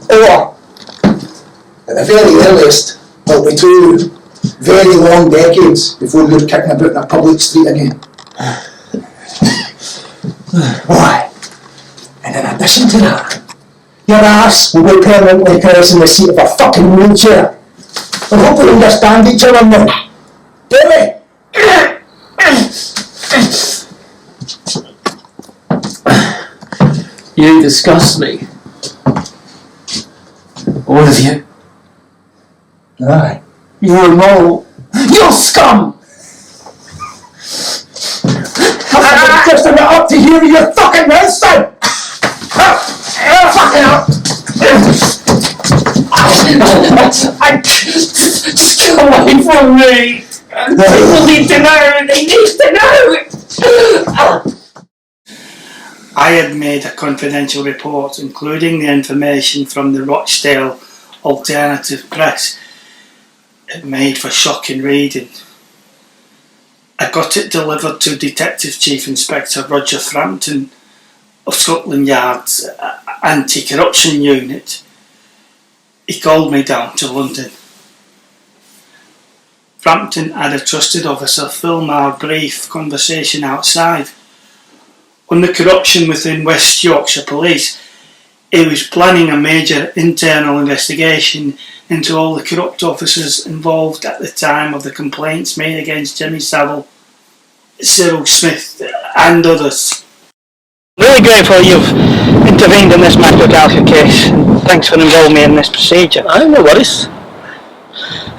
Or, at the very earliest, it'll be 2 very long decades before you're kicking about in a public street again. Why? And in addition to that, your ass will be permanently pressing the seat of a fucking wheelchair. I hope we understand each other now. Do we? You disgust me. All of you. Aye. You're immoral. You're scum! I'm just about up to hear your fucking mouth, son! Fucking up! Just get away from me! People need to know! They need to know! I had made a confidential report including the information from the Rochdale Alternative Press. It made for shocking reading. I got it delivered to Detective Chief Inspector Roger Frampton of Scotland Yard's Anti-Corruption Unit. He called me down to London. Frampton had a trusted officer film our brief conversation outside. On the corruption within West Yorkshire Police, he was planning a major internal investigation into all the corrupt officers involved at the time of the complaints made against Jimmy Savile, Cyril Smith and others. Really grateful you've intervened in this matter, Gallagher case. Thanks for involving me in this procedure. No worries.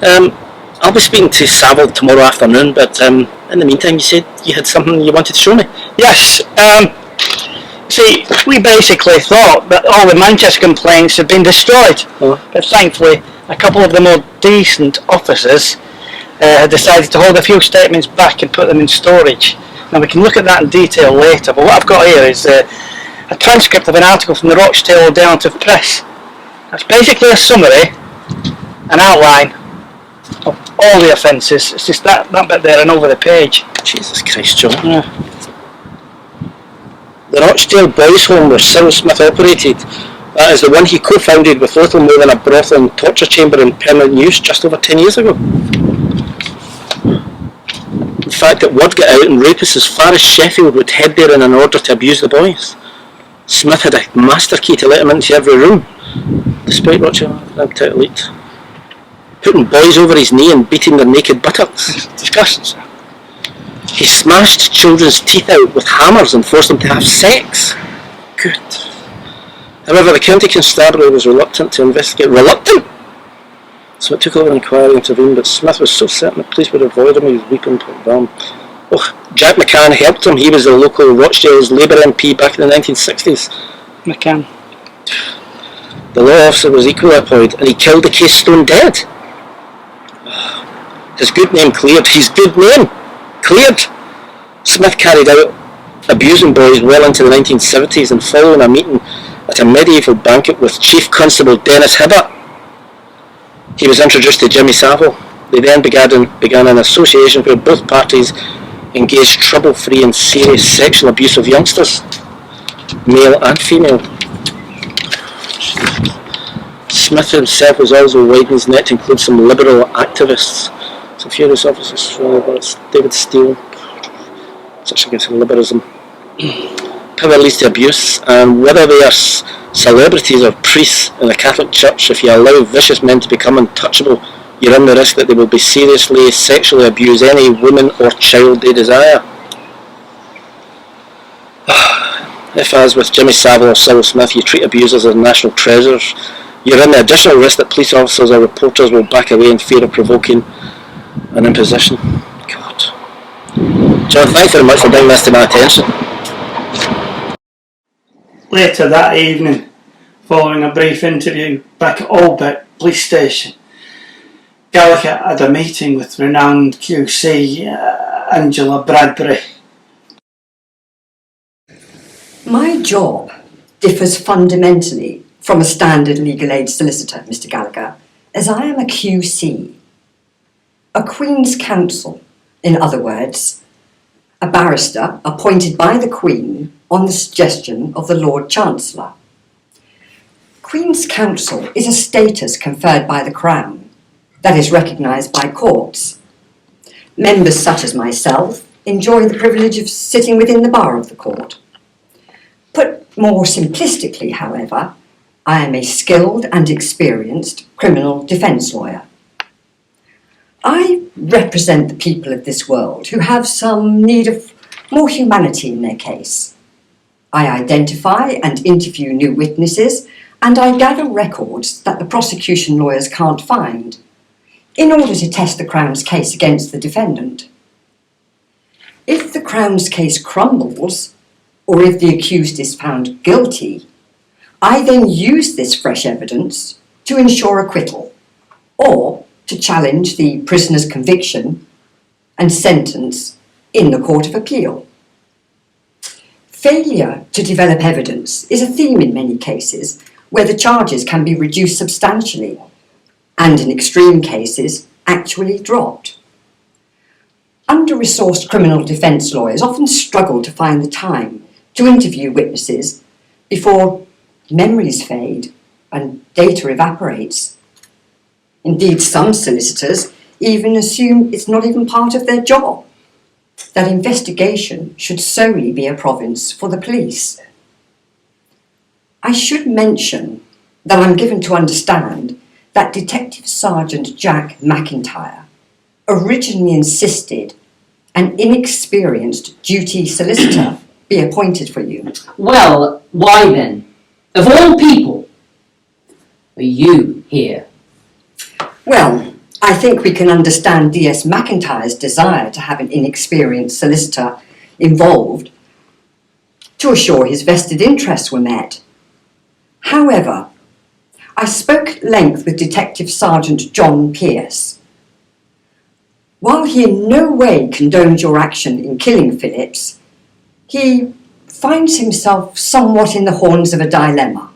I'll be speaking to Savile tomorrow afternoon, but in the meantime, you said you had something you wanted to show me. Yes. See, we basically thought that all the Manchester complaints had been destroyed, but thankfully, a couple of the more decent officers had decided to hold a few statements back and put them in storage. Now we can look at that in detail later, but what I've got here is a transcript of an article from the Rochdale Alternative Press. That's basically a summary, an outline of all the offences. It's just that bit there and over the page. Jesus Christ, John. Yeah. The Rochdale Boys' Home where Cyril Smith operated, that is the one he co-founded with little more than a brothel and torture chamber in permanent use just over 10 years ago. In fact, that word got out and rapists as far as Sheffield would head there in order to abuse the boys. Smith had a master key to let him into every room, despite Rochdale leaked. Putting boys over his knee and beating their naked buttocks. Disgusting, sir. He smashed children's teeth out with hammers and forced them to have sex. Good. However, the county constabulary was reluctant to investigate. Reluctant? So it took a little inquiry to intervene, but Smith was so certain the police would avoid him, he was weeping put down. Oh, Jack McCann helped him. He was the local Rochdale's Labour MP back in the 1960s. McCann. The law officer was equally annoyed, and he killed the case stone dead. His good name cleared. His good name cleared. Smith carried out abusing boys well into the 1970s, and following a meeting at a medieval banquet with Chief Constable Dennis Hibbert, he was introduced to Jimmy Savile. They then began an association where both parties engaged trouble-free and serious sexual abuse of youngsters, male and female. Smith himself was also widening his net to include some liberal activists, some furious officers, David Steele, such against liberalism. Power leads to abuse, and whether they are celebrities or priests in the Catholic Church, if you allow vicious men to become untouchable, you run the risk that they will be seriously sexually abuse any woman or child they desire. If, as with Jimmy Savile or Cyril Smith, you treat abusers as national treasures, you run the additional risk that police officers or reporters will back away in fear of provoking an imposition. God. John, thanks very much for bringing this to my attention. Later that evening, following a brief interview back at Holbeck Police Station, Gallagher had a meeting with renowned QC Angela Bradbury. My job differs fundamentally from a standard legal aid solicitor, Mr. Gallagher, as I am a QC, a Queen's Counsel, in other words, a barrister appointed by the Queen on the suggestion of the Lord Chancellor. Queen's Counsel is a status conferred by the Crown that is recognised by courts. Members such as myself enjoy the privilege of sitting within the bar of the court. Put more simplistically, however, I am a skilled and experienced criminal defence lawyer. I represent the people of this world who have some need of more humanity in their case. I identify and interview new witnesses, and I gather records that the prosecution lawyers can't find, in order to test the Crown's case against the defendant. If the Crown's case crumbles, or if the accused is found guilty, I then use this fresh evidence to ensure acquittal, or to challenge the prisoner's conviction and sentence in the Court of Appeal. Failure to develop evidence is a theme in many cases where the charges can be reduced substantially and in extreme cases actually dropped. Under-resourced criminal defence lawyers often struggle to find the time to interview witnesses before memories fade and data evaporates. Indeed, some solicitors even assume it's not even part of their job, that investigation should solely be a province for the police. I should mention that I'm given to understand that Detective Sergeant Jack MacIntyre originally insisted an inexperienced duty solicitor be appointed for you. Well, why then, of all people, are you here? Well, I think we can understand DS MacIntyre's desire to have an inexperienced solicitor involved to assure his vested interests were met. However, I spoke at length with Detective Sergeant John Pearce. While he in no way condones your action in killing Phillips, he finds himself somewhat in the horns of a dilemma.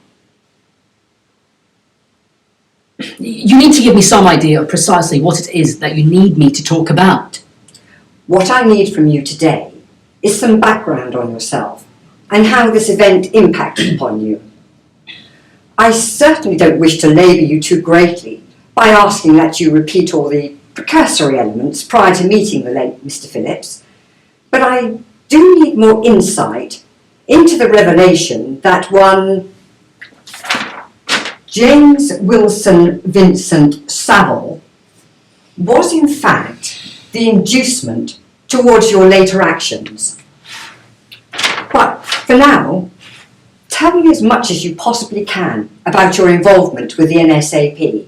You need to give me some idea of precisely what it is that you need me to talk about. What I need from you today is some background on yourself and how this event impacted upon you. I certainly don't wish to labour you too greatly by asking that you repeat all the precursory elements prior to meeting the late Mr. Phillips, but I do need more insight into the revelation that one James Wilson Vincent Savile was in fact the inducement towards your later actions. But for now, tell me as much as you possibly can about your involvement with the NSAP.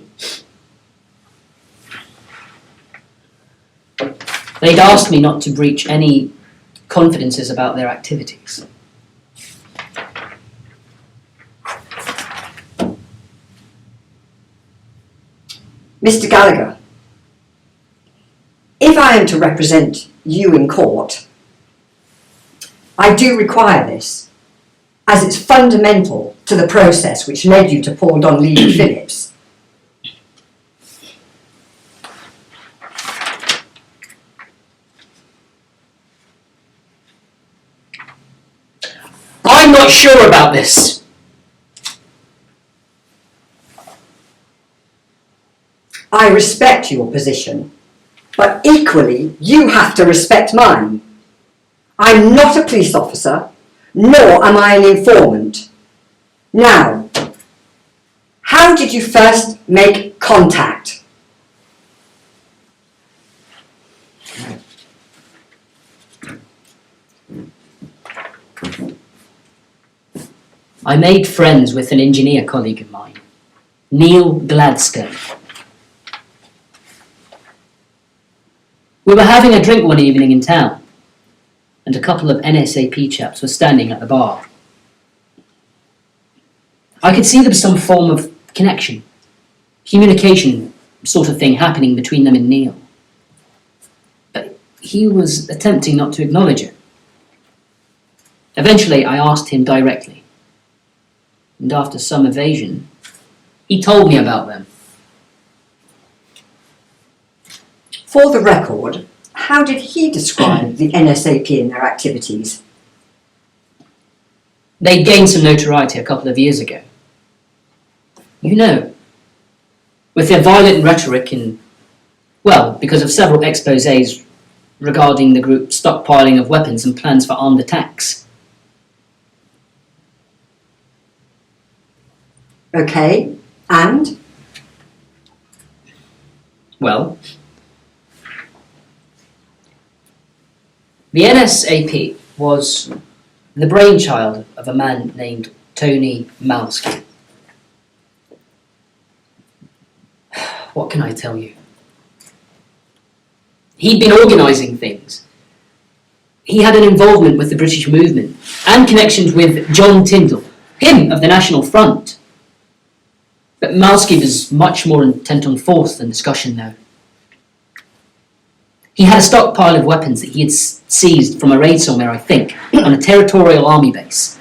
They'd asked me not to breach any confidences about their activities. Mr. Gallagher, if I am to represent you in court, I do require this, as it's fundamental to the process which led you to Paul Donley Phillips. I'm not sure about this. I respect your position, but equally you have to respect mine. I'm not a police officer, nor am I an informant. Now, how did you first make contact? I made friends with an engineer colleague of mine, Neil Gladstone. We were having a drink one evening in town, and a couple of NSAP chaps were standing at the bar. I could see there was some form of connection, communication sort of thing happening between them and Neil. But he was attempting not to acknowledge it. Eventually, I asked him directly, and after some evasion, he told me about them. For the record, how did he describe the NSAP and their activities? They gained some notoriety a couple of years ago. You know, with their violent rhetoric and, well, because of several exposés regarding the group's stockpiling of weapons and plans for armed attacks. Okay, and? Well, the NSAP was the brainchild of a man named Tony Malsky. What can I tell you? He'd been organising things. He had an involvement with the British movement and connections with John Tyndall, him of the National Front. But Malsky was much more intent on force than discussion, though. He had a stockpile of weapons that he had seized from a raid somewhere, I think, on a territorial army base.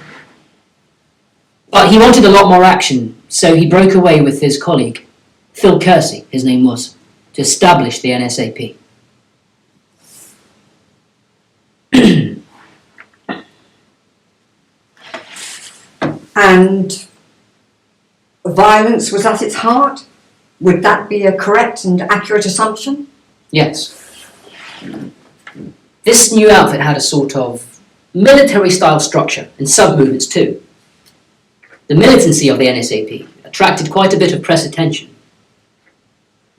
But he wanted a lot more action, so he broke away with his colleague, Phil Kersey, his name was, to establish the NSAP. And violence was at its heart? Would that be a correct and accurate assumption? Yes. This new outfit had a sort of military-style structure and sub-movements too. The militancy of the NSAP attracted quite a bit of press attention.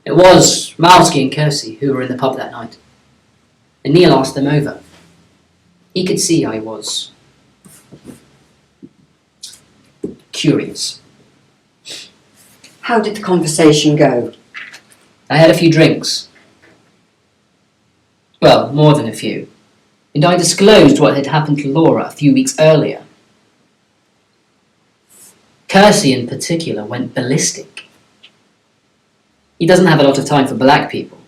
It was Malsky and Kersey who were in the pub that night, and Neil asked them over. He could see I was curious. How did the conversation go? I had a few drinks. Well, more than a few. And I disclosed what had happened to Laura a few weeks earlier. Kersey in particular went ballistic. He doesn't have a lot of time for black people.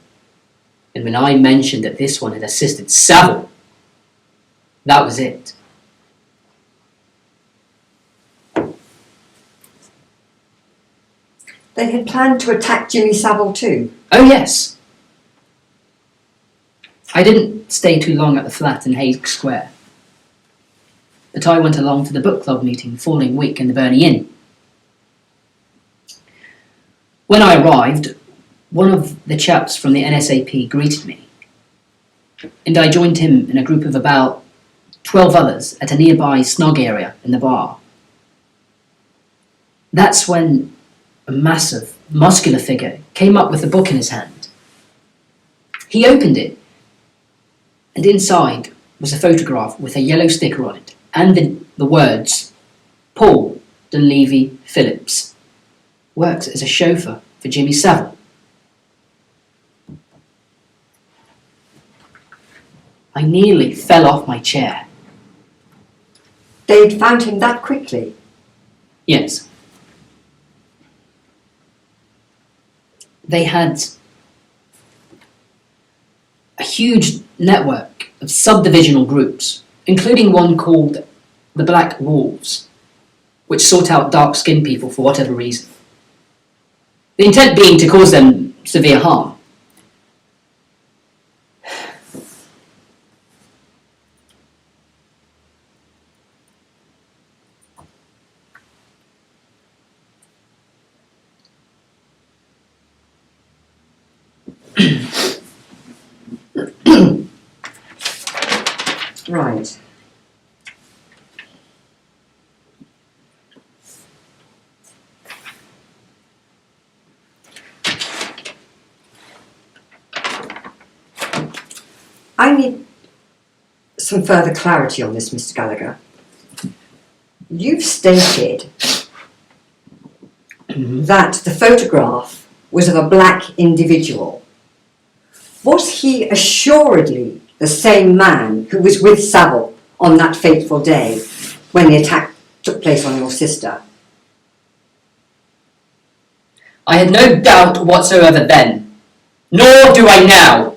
And when I mentioned that this one had assisted Savile, that was it. They had planned to attack Jimmy Savile too. Oh yes. I didn't stay too long at the flat in Hayes Square, but I went along to the book club meeting the following week in the Burney Inn. When I arrived, one of the chaps from the NSAP greeted me, and I joined him in a group of about 12 others at a nearby snug area in the bar. That's when a massive, muscular figure came up with a book in his hand. He opened it, and inside was a photograph with a yellow sticker on it, and the words, Paul Dunleavy Phillips, works as a chauffeur for Jimmy Savile. I nearly fell off my chair. They'd found him that quickly? Yes. They had a huge network of subdivisional groups, including one called the Black Wolves, which sought out dark-skinned people for whatever reason. The intent being to cause them severe harm. Right. I need some further clarity on this, Mr. Gallagher. You've stated that the photograph was of a black individual. Was he assuredly the same man who was with Savile on that fateful day when the attack took place on your sister? I had no doubt whatsoever then, nor do I now.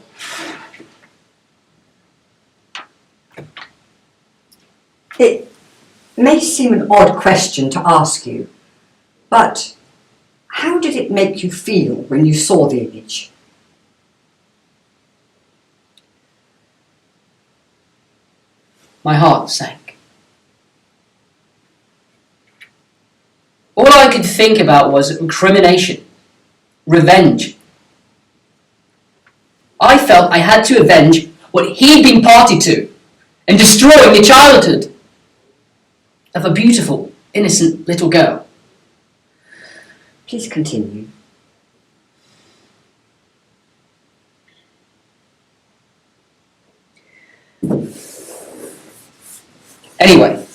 It may seem an odd question to ask you, but how did it make you feel when you saw the image? My heart sank. All I could think about was recrimination, revenge. I felt I had to avenge what he'd been party to and destroying the childhood of a beautiful, innocent little girl. Please continue. Anyway,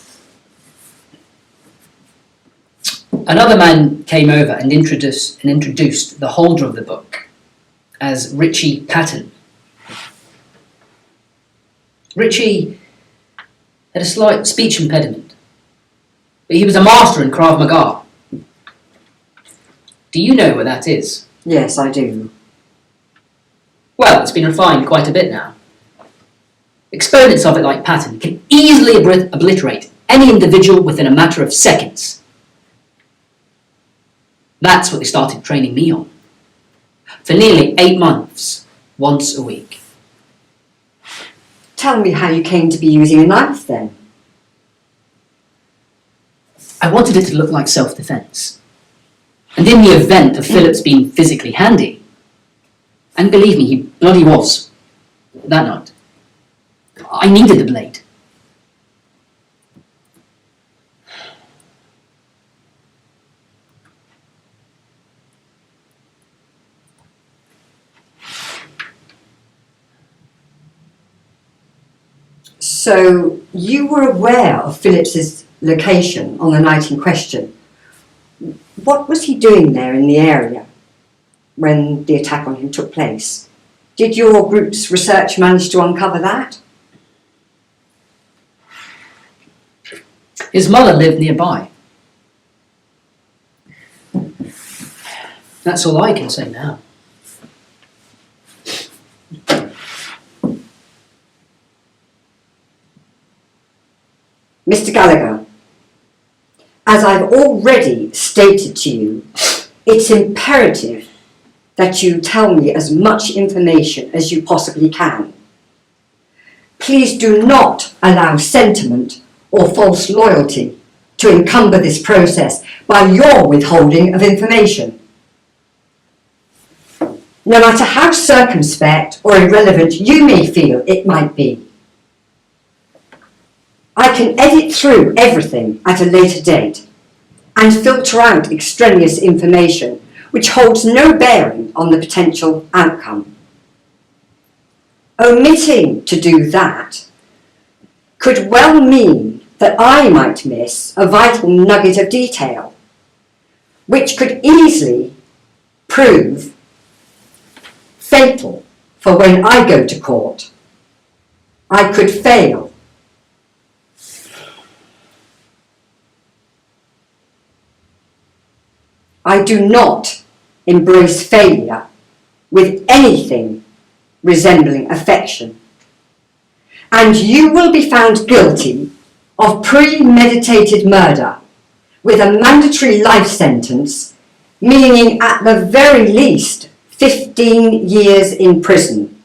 another man came over and introduced the holder of the book as Richie Patton. Richie had a slight speech impediment, but he was a master in Krav Maga. Do you know where that is? Yes, I do. Well, it's been refined quite a bit now. Exponents of it like Patton can easily obliterate any individual within a matter of seconds. That's what they started training me on. For nearly 8 months, once a week. Tell me how you came to be using a knife then. I wanted it to look like self-defense. And in the event of Phillips being physically handy, and believe me, he bloody was, that night, I needed the blade. So you were aware of Phillips's location on the night in question. What was he doing there in the area? when the attack on him took place. Did your group's research manage to uncover that? His mother lived nearby. That's all I can say now. Mr. Gallagher, as I've already stated to you, it's imperative that you tell me as much information as you possibly can. Please do not allow sentiment or false loyalty to encumber this process by your withholding of information. No matter how circumspect or irrelevant you may feel it might be, I can edit through everything at a later date and filter out extraneous information which holds no bearing on the potential outcome. Omitting to do that could well mean that I might miss a vital nugget of detail, which could easily prove fatal for when I go to court. I could fail. I do not embrace failure with anything resembling affection, and you will be found guilty of premeditated murder with a mandatory life sentence, meaning at the very least 15 years in prison.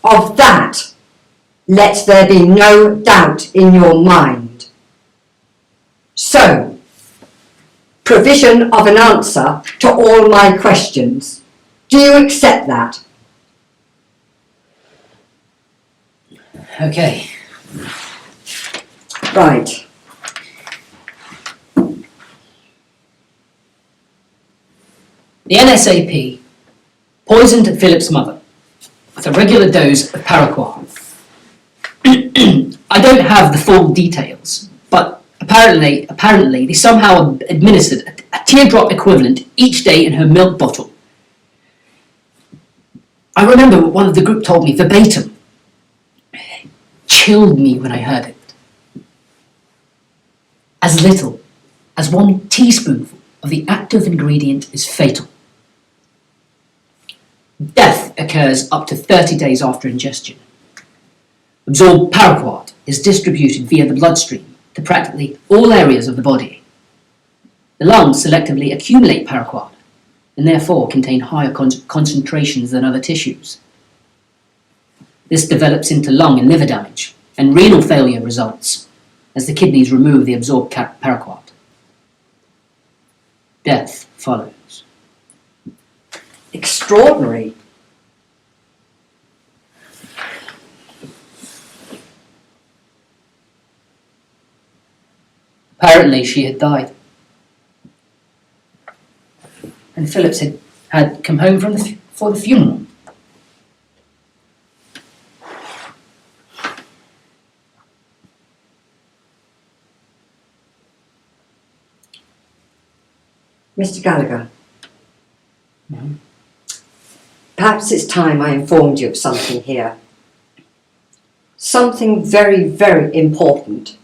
Of that, let there be no doubt in your mind. So, provision of an answer to all my questions. Do you accept that? Okay. Right. The NSAP poisoned Philip's mother with a regular dose of paraquat. I don't have the full details, but apparently they somehow administered a teardrop equivalent each day in her milk bottle. I remember what one of the group told me verbatim. It chilled me when I heard it. As little as 1 teaspoonful of the active ingredient is fatal. Death occurs up to 30 days after ingestion. Absorbed paraquat is distributed via the bloodstream to practically all areas of the body. The lungs selectively accumulate paraquat and therefore contain higher concentrations than other tissues. This develops into lung and liver damage, and renal failure results as the kidneys remove the absorbed paraquat. Death follows. Extraordinary. Apparently she had died. And Phillips had come home for the funeral. Mr. Gallagher, perhaps it's time I informed you of something here. Something very, very important,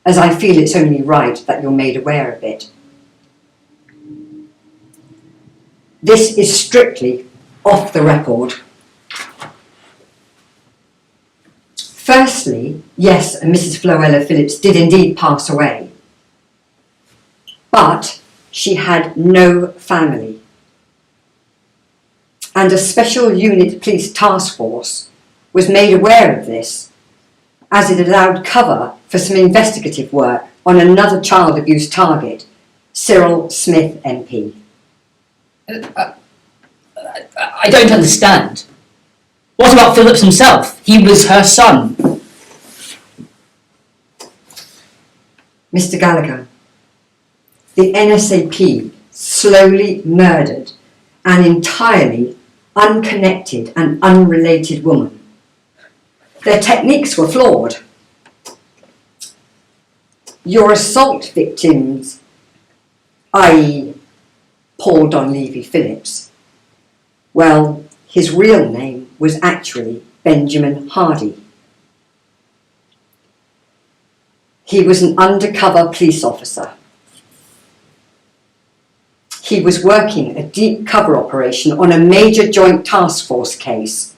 as I feel it's only right that you're made aware of it. This is strictly off the record. Firstly, yes, Mrs. Floella Phillips did indeed pass away, but she had no family. And a special unit police task force was made aware of this, as it allowed cover for some investigative work on another child abuse target, Cyril Smith MP. I don't understand. What about Phillips himself? He was her son. Mr. Gallagher, the NSAP slowly murdered an entirely unconnected and unrelated woman. Their techniques were flawed. Your assault victims i.e. Paul Donlevy Phillips, well, his real name was actually Benjamin Hardy. He was an undercover police officer. He was working a deep cover operation on a major joint task force case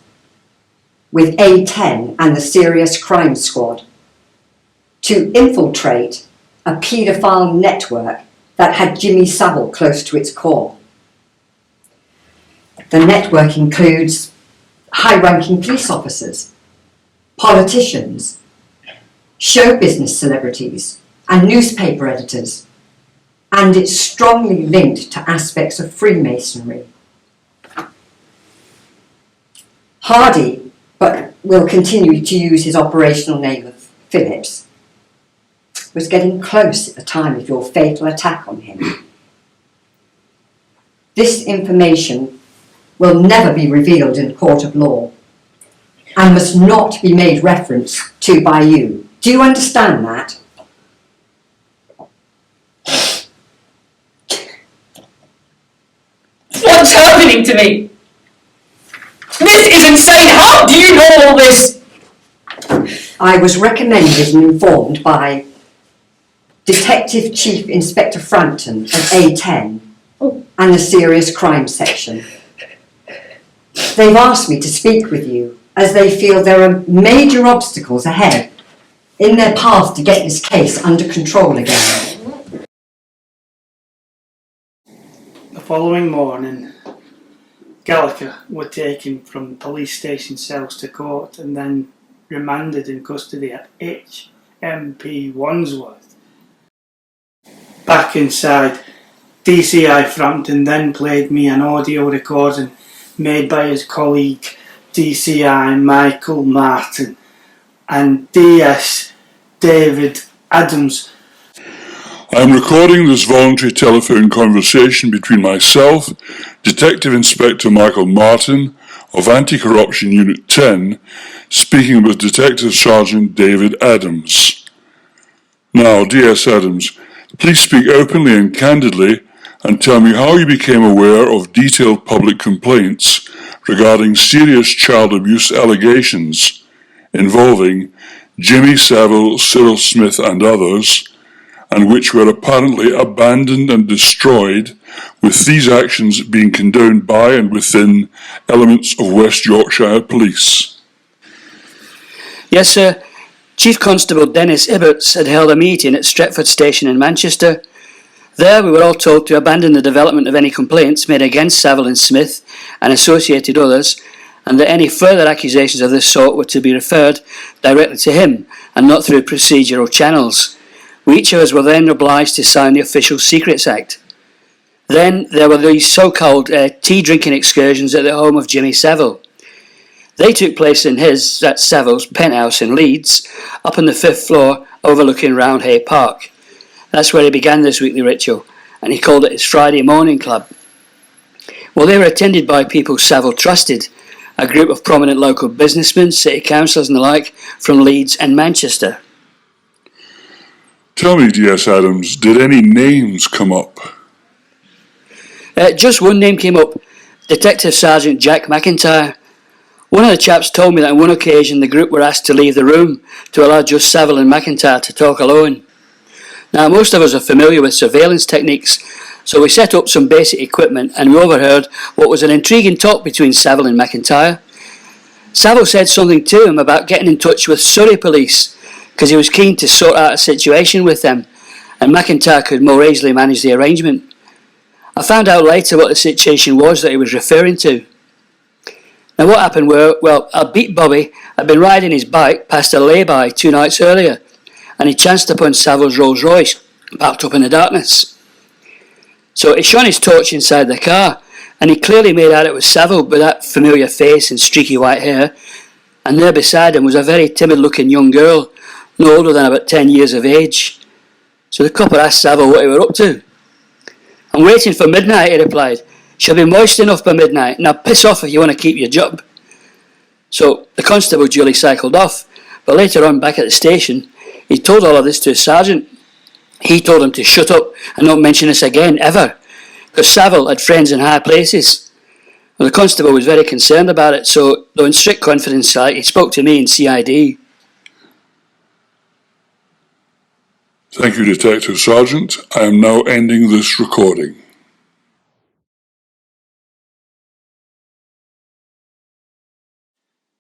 with A10 and the Serious Crime Squad to infiltrate a paedophile network that had Jimmy Savile close to its core. The network includes high-ranking police officers, politicians, show business celebrities, and newspaper editors, and it's strongly linked to aspects of Freemasonry. Hardy, but will continue to use his operational name of Phillips, was getting close at the time of your fatal attack on him. This information will never be revealed in a court of law and must not be made reference to by you. Do you understand that? What's happening to me? This is insane! How do you know all this? I was recommended and informed by Detective Chief Inspector Frampton of A10 and the Serious Crime Section. They've asked me to speak with you as they feel there are major obstacles ahead in their path to get this case under control again. The following morning, Gallagher were taken from the police station cells to court and then remanded in custody at HMP Wandsworth. Back inside, DCI Frampton then played me an audio recording made by his colleague DCI Michael Martin and DS David Adams. I am recording this voluntary telephone conversation between myself, Detective Inspector Michael Martin of Anti-Corruption Unit 10, speaking with Detective Sergeant David Adams. Now, DS Adams, please speak openly and candidly and tell me how you became aware of detailed public complaints regarding serious child abuse allegations involving Jimmy Savile, Cyril Smith and others, and which were apparently abandoned and destroyed, with these actions being condoned by and within elements of West Yorkshire Police. Yes, sir. Chief Constable Dennis Ibberts had held a meeting at Stretford Station in Manchester. There we were all told to abandon the development of any complaints made against Savile and Smith and associated others, and that any further accusations of this sort were to be referred directly to him and not through procedural channels. We each of us were then obliged to sign the Official Secrets Act. Then there were these so-called tea drinking excursions at the home of Jimmy Savile. They took place in that's Savile's penthouse in Leeds, up on the 5th floor overlooking Roundhay Park. That's where he began this weekly ritual, and he called it his Friday morning club. Well, they were attended by people Savile trusted, a group of prominent local businessmen, city councillors and the like from Leeds and Manchester. Tell me, DS Adams, did any names come up? Just one name came up, Detective Sergeant Jack MacIntyre. One of the chaps told me that on one occasion the group were asked to leave the room to allow just Savile and MacIntyre to talk alone. Now, most of us are familiar with surveillance techniques, so we set up some basic equipment and we overheard what was an intriguing talk between Savile and MacIntyre. Savile said something to him about getting in touch with Surrey Police because he was keen to sort out a situation with them, and MacIntyre could more easily manage the arrangement. I found out later what the situation was that he was referring to. Now what happened were, well, our beat Bobby had been riding his bike past a lay-by 2 nights earlier, and he chanced upon Savile's Rolls Royce, parked up in the darkness. So he shone his torch inside the car, and he clearly made out it was Savile with that familiar face and streaky white hair, and there beside him was a very timid-looking young girl, no older than about 10 years of age. So the copper asked Savile what he were up to. "I'm waiting for midnight," he replied. "She'll be moist enough by midnight. Now piss off if you want to keep your job." So the constable duly cycled off, but later on back at the station, he told all of this to his sergeant. He told him to shut up and not mention us again, ever, because Savile had friends in high places. Well, the constable was very concerned about it, so, though in strict confidence, he spoke to me in CID. Thank you, Detective Sergeant. I am now ending this recording.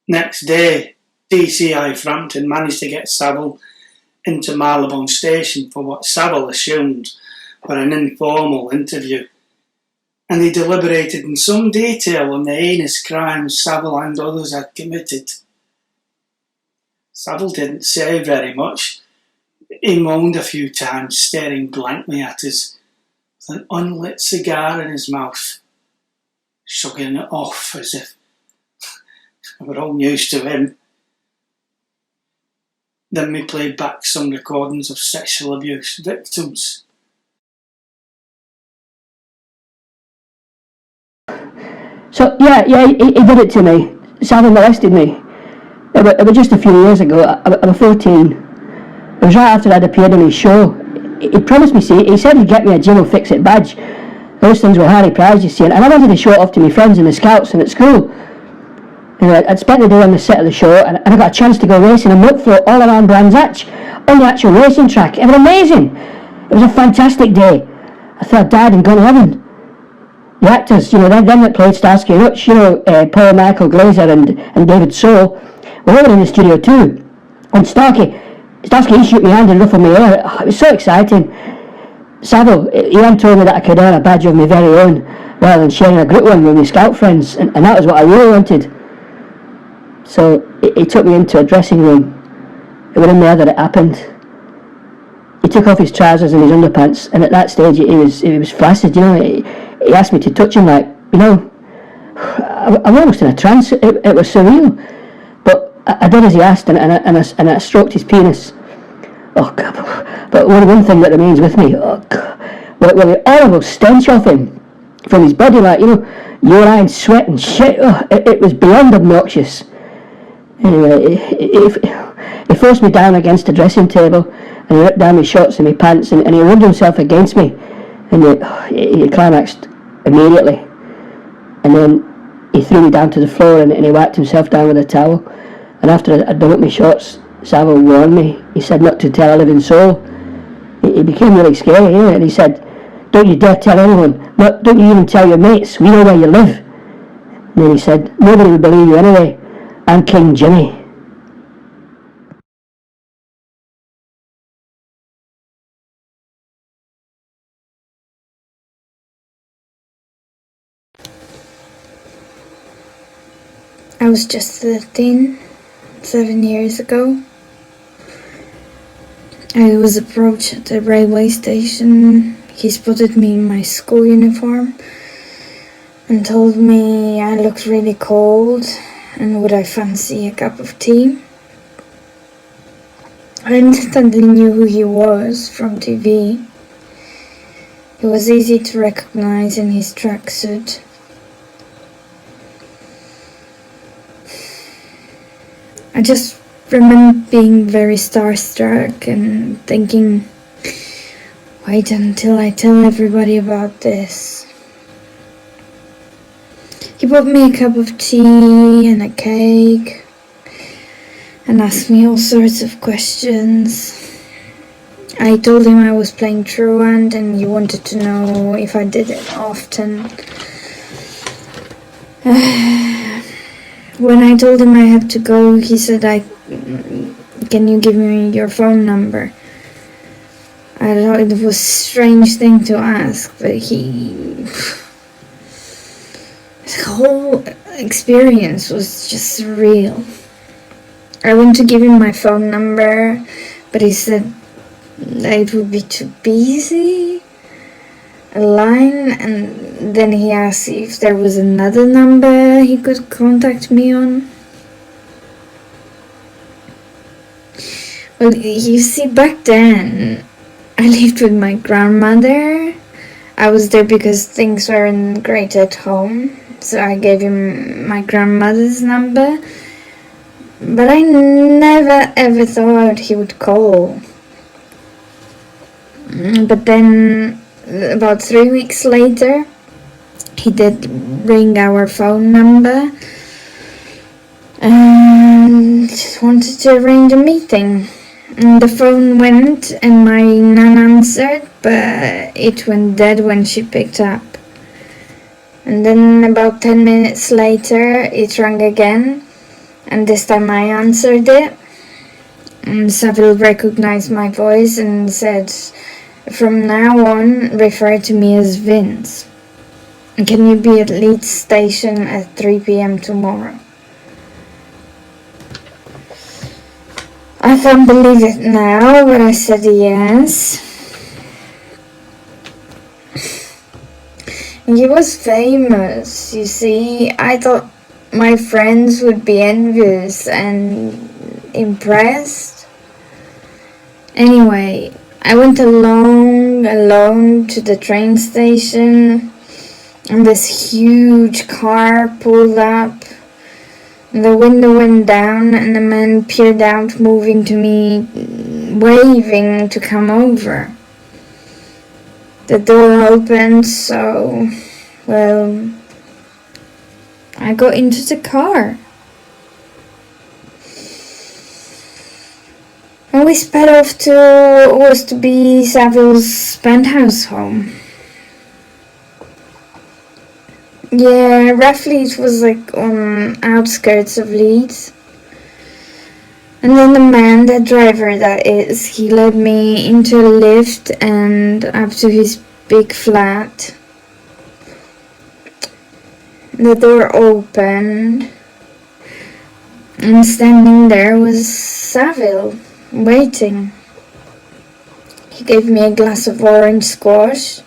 Next day, DCI Frampton managed to get Savile into Marylebone Station for what Savile assumed were an informal interview, and he deliberated in some detail on the heinous crimes Savile and others had committed. Savile didn't say very much. He moaned a few times, staring blankly at us, with an unlit cigar in his mouth, shugging it off as if we're all news to him. Then we played back some recordings of sexual abuse victims. So, yeah, he did it to me. Savile molested me. It was just a few years ago. I was 14. It was right after I'd appeared on his show. He promised me, he said he'd get me a Jim will fix it badge. Those things were highly prized, you see, and I wanted to show it off to my friends in the Scouts and at school. And I'd spent the day on the set of the show, and I got a chance to go racing a milk float all around Brands Hatch, on the actual racing track. It was amazing. It was a fantastic day. I thought I'd died and gone to heaven. The actors, them that played Starsky and Hutch, Paul Michael Glazer and David Soul, were over in the studio too. And Starsky, he shook my hand and ruffled my hair. Oh, it was so exciting. Savile, he had told me that I could earn a badge of my very own, rather than sharing a group one with my Scout friends, and that was what I really wanted. So he took me into a dressing room. It was in there that it happened. He took off his trousers and his underpants, and at that stage he was flaccid. He asked me to touch him, I was almost in a trance. It was surreal, but I did as he asked, and I stroked his penis. Oh God! But one thing that remains with me, oh God, well, the horrible stench of him from his body, urine, sweat, and shit. Oh, it was beyond obnoxious. Anyway, he forced me down against the dressing table, and he ripped down my shorts and my pants, and he rubbed himself against me, and he climaxed immediately. And then he threw me down to the floor, and he wiped himself down with a towel. And after I'd done up my shorts, Savile warned me. He said not to tell a living soul. He became really scary, and he said, "Don't you dare tell anyone. Don't you even tell your mates. We know where you live." And then he said, "Nobody will believe you anyway. I'm King Jimmy." I was just 13, 7 years ago. I was approached at the railway station. He spotted me in my school uniform and told me I looked really cold and would I fancy a cup of tea. I instantly knew who he was from TV. He was easy to recognize in his tracksuit. I just remember being very starstruck and thinking, wait until I tell everybody about this. He bought me a cup of tea and a cake and asked me all sorts of questions. I told him I was playing truant and he wanted to know if I did it often. When I told him I had to go, he said, "Can you give me your phone number?" I thought it was a strange thing to ask, but his whole experience was just surreal. I went to give him my phone number, but he said that it would be too busy, a line, and then he asked if there was another number he could contact me on. Well, you see, back then, I lived with my grandmother. I was there because things weren't great at home, so I gave him my grandmother's number. But I never ever thought he would call. But then, about 3 weeks later, he did ring our phone number and wanted to arrange a meeting. And the phone went and my nan answered, but it went dead when she picked up. And then about 10 minutes later, it rang again, and this time I answered it. And Savile recognized my voice and said, "From now on, refer to me as Vince. Can you be at Leeds Station at 3 p.m. tomorrow?" I can't believe it now, but I said yes. He was famous, you see. I thought my friends would be envious and impressed. Anyway, I went alone to the train station, and this huge car pulled up. The window went down and a man peered out, moving to me, waving to come over. The door opened, so, well, I got into the car. And we sped off to what was to be Savile's penthouse home. Yeah, roughly it was like on outskirts of Leeds. And then the man, the driver that is, he led me into a lift and up to his big flat. The door opened, and standing there was Savile, waiting. He gave me a glass of orange squash,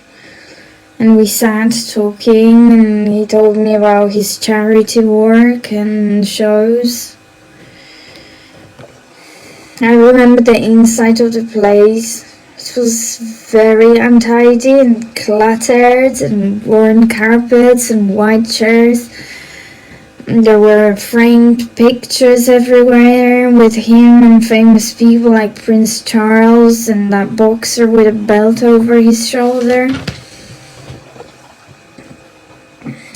and we sat talking, and he told me about his charity work and shows. I remember the inside of the place. It was very untidy and cluttered, and worn carpets and white chairs. There were framed pictures everywhere with him and famous people like Prince Charles and that boxer with a belt over his shoulder.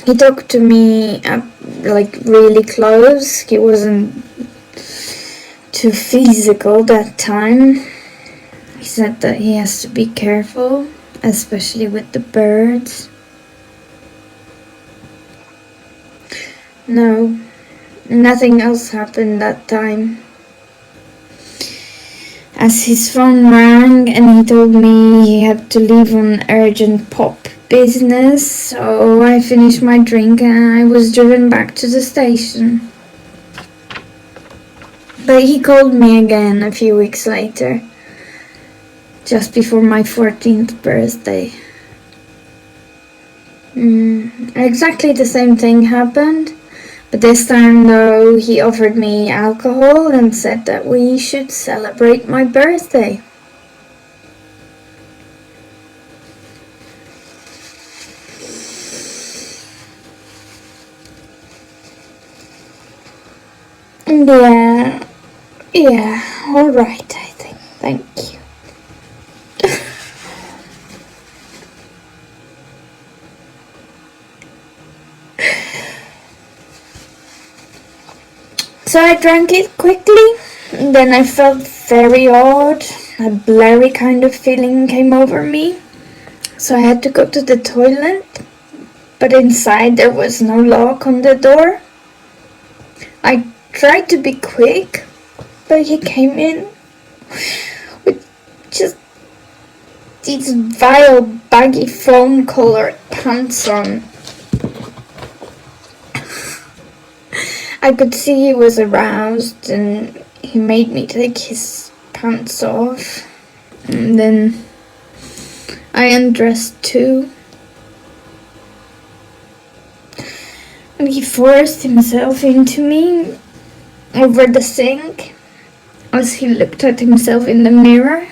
He talked to me up like really close. He wasn't too physical that time. He said that he has to be careful, especially with the birds. No, nothing else happened that time. As his phone rang and he told me he had to leave on urgent pop business, so I finished my drink and I was driven back to the station. But he called me again a few weeks later, just before my 14th birthday. Exactly the same thing happened, but this time though he offered me alcohol and said that we should celebrate my birthday. Yeah, alright, I think. Thank you. So I drank it quickly, and then I felt very odd. A blurry kind of feeling came over me. So I had to go to the toilet, but inside there was no lock on the door. I tried to be quick, but he came in with just these vile, baggy, fawn-colored pants on. I could see he was aroused, and he made me take his pants off. And then I undressed too. And he forced himself into me over the sink as he looked at himself in the mirror.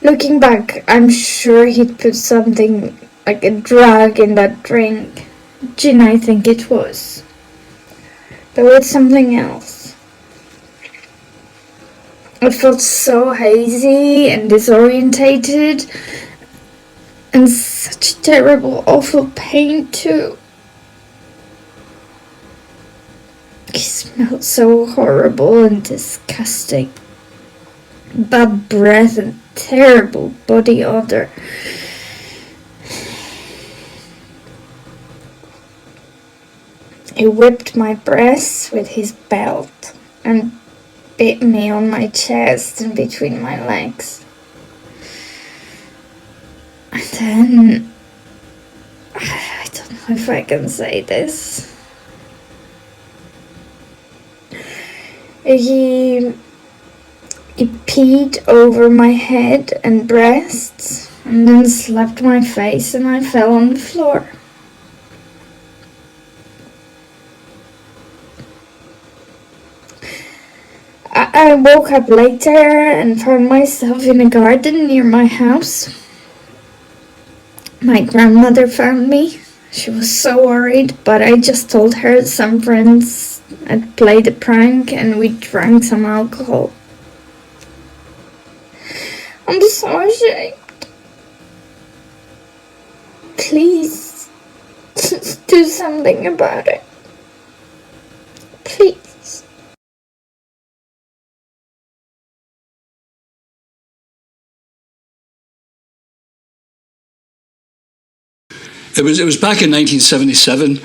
Looking back, I'm sure he'd put something like a drug in that drink. Gin, I think it was. But with something else. I felt so hazy and disorientated, and such terrible, awful pain too. He smelled so horrible and disgusting. Bad breath and terrible body odor. He whipped my breasts with his belt and bit me on my chest and between my legs. And then, I don't know if I can say this. He peed over my head and breasts and then slapped my face and I fell on the floor. I woke up later and found myself in a garden near my house. My grandmother found me. She was so worried, but I just told her some friends had played a prank and we drank some alcohol. I'm so ashamed. Please, just do something about it. Please. It was back in 1977.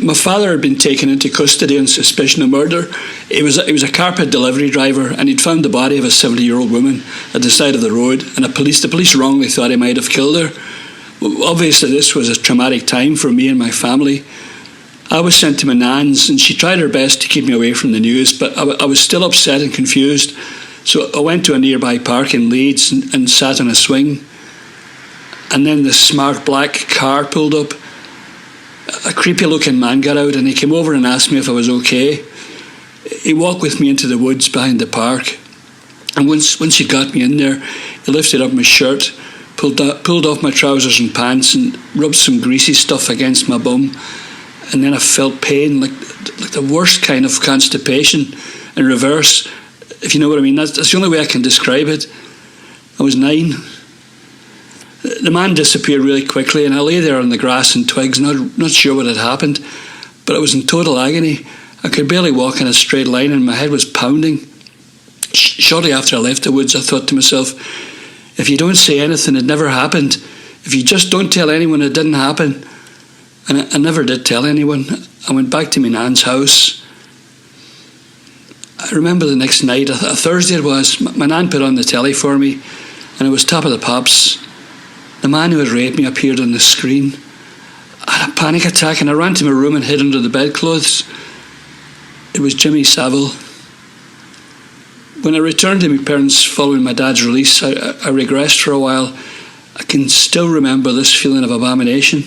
My father had been taken into custody on suspicion of murder. He was a carpet delivery driver, and he'd found the body of a 70-year-old woman at the side of the road, and the police wrongly thought he might have killed her. Obviously, this was a traumatic time for me and my family. I was sent to my nan's, and she tried her best to keep me away from the news, but I was still upset and confused. So I went to a nearby park in Leeds and sat on a swing. And then this smart black car pulled up. A creepy-looking man got out and he came over and asked me if I was okay. He walked with me into the woods behind the park. And once he got me in there, he lifted up my shirt, pulled off my trousers and pants and rubbed some greasy stuff against my bum. And then I felt pain, like the worst kind of constipation in reverse, if you know what I mean. That's the only way I can describe it. I was 9. The man disappeared really quickly, and I lay there on the grass and twigs, not sure what had happened, but I was in total agony. I could barely walk in a straight line, and my head was pounding. Shortly after I left the woods, I thought to myself, if you don't say anything, it never happened. If you just don't tell anyone, it didn't happen. And I never did tell anyone. I went back to my nan's house. I remember the next night, a Thursday it was, my nan put on the telly for me, and it was Top of the Pops. The man who had raped me appeared on the screen. I had a panic attack and I ran to my room and hid under the bedclothes. It was Jimmy Savile. When I returned to my parents following my dad's release, I regressed for a while. I can still remember this feeling of abomination.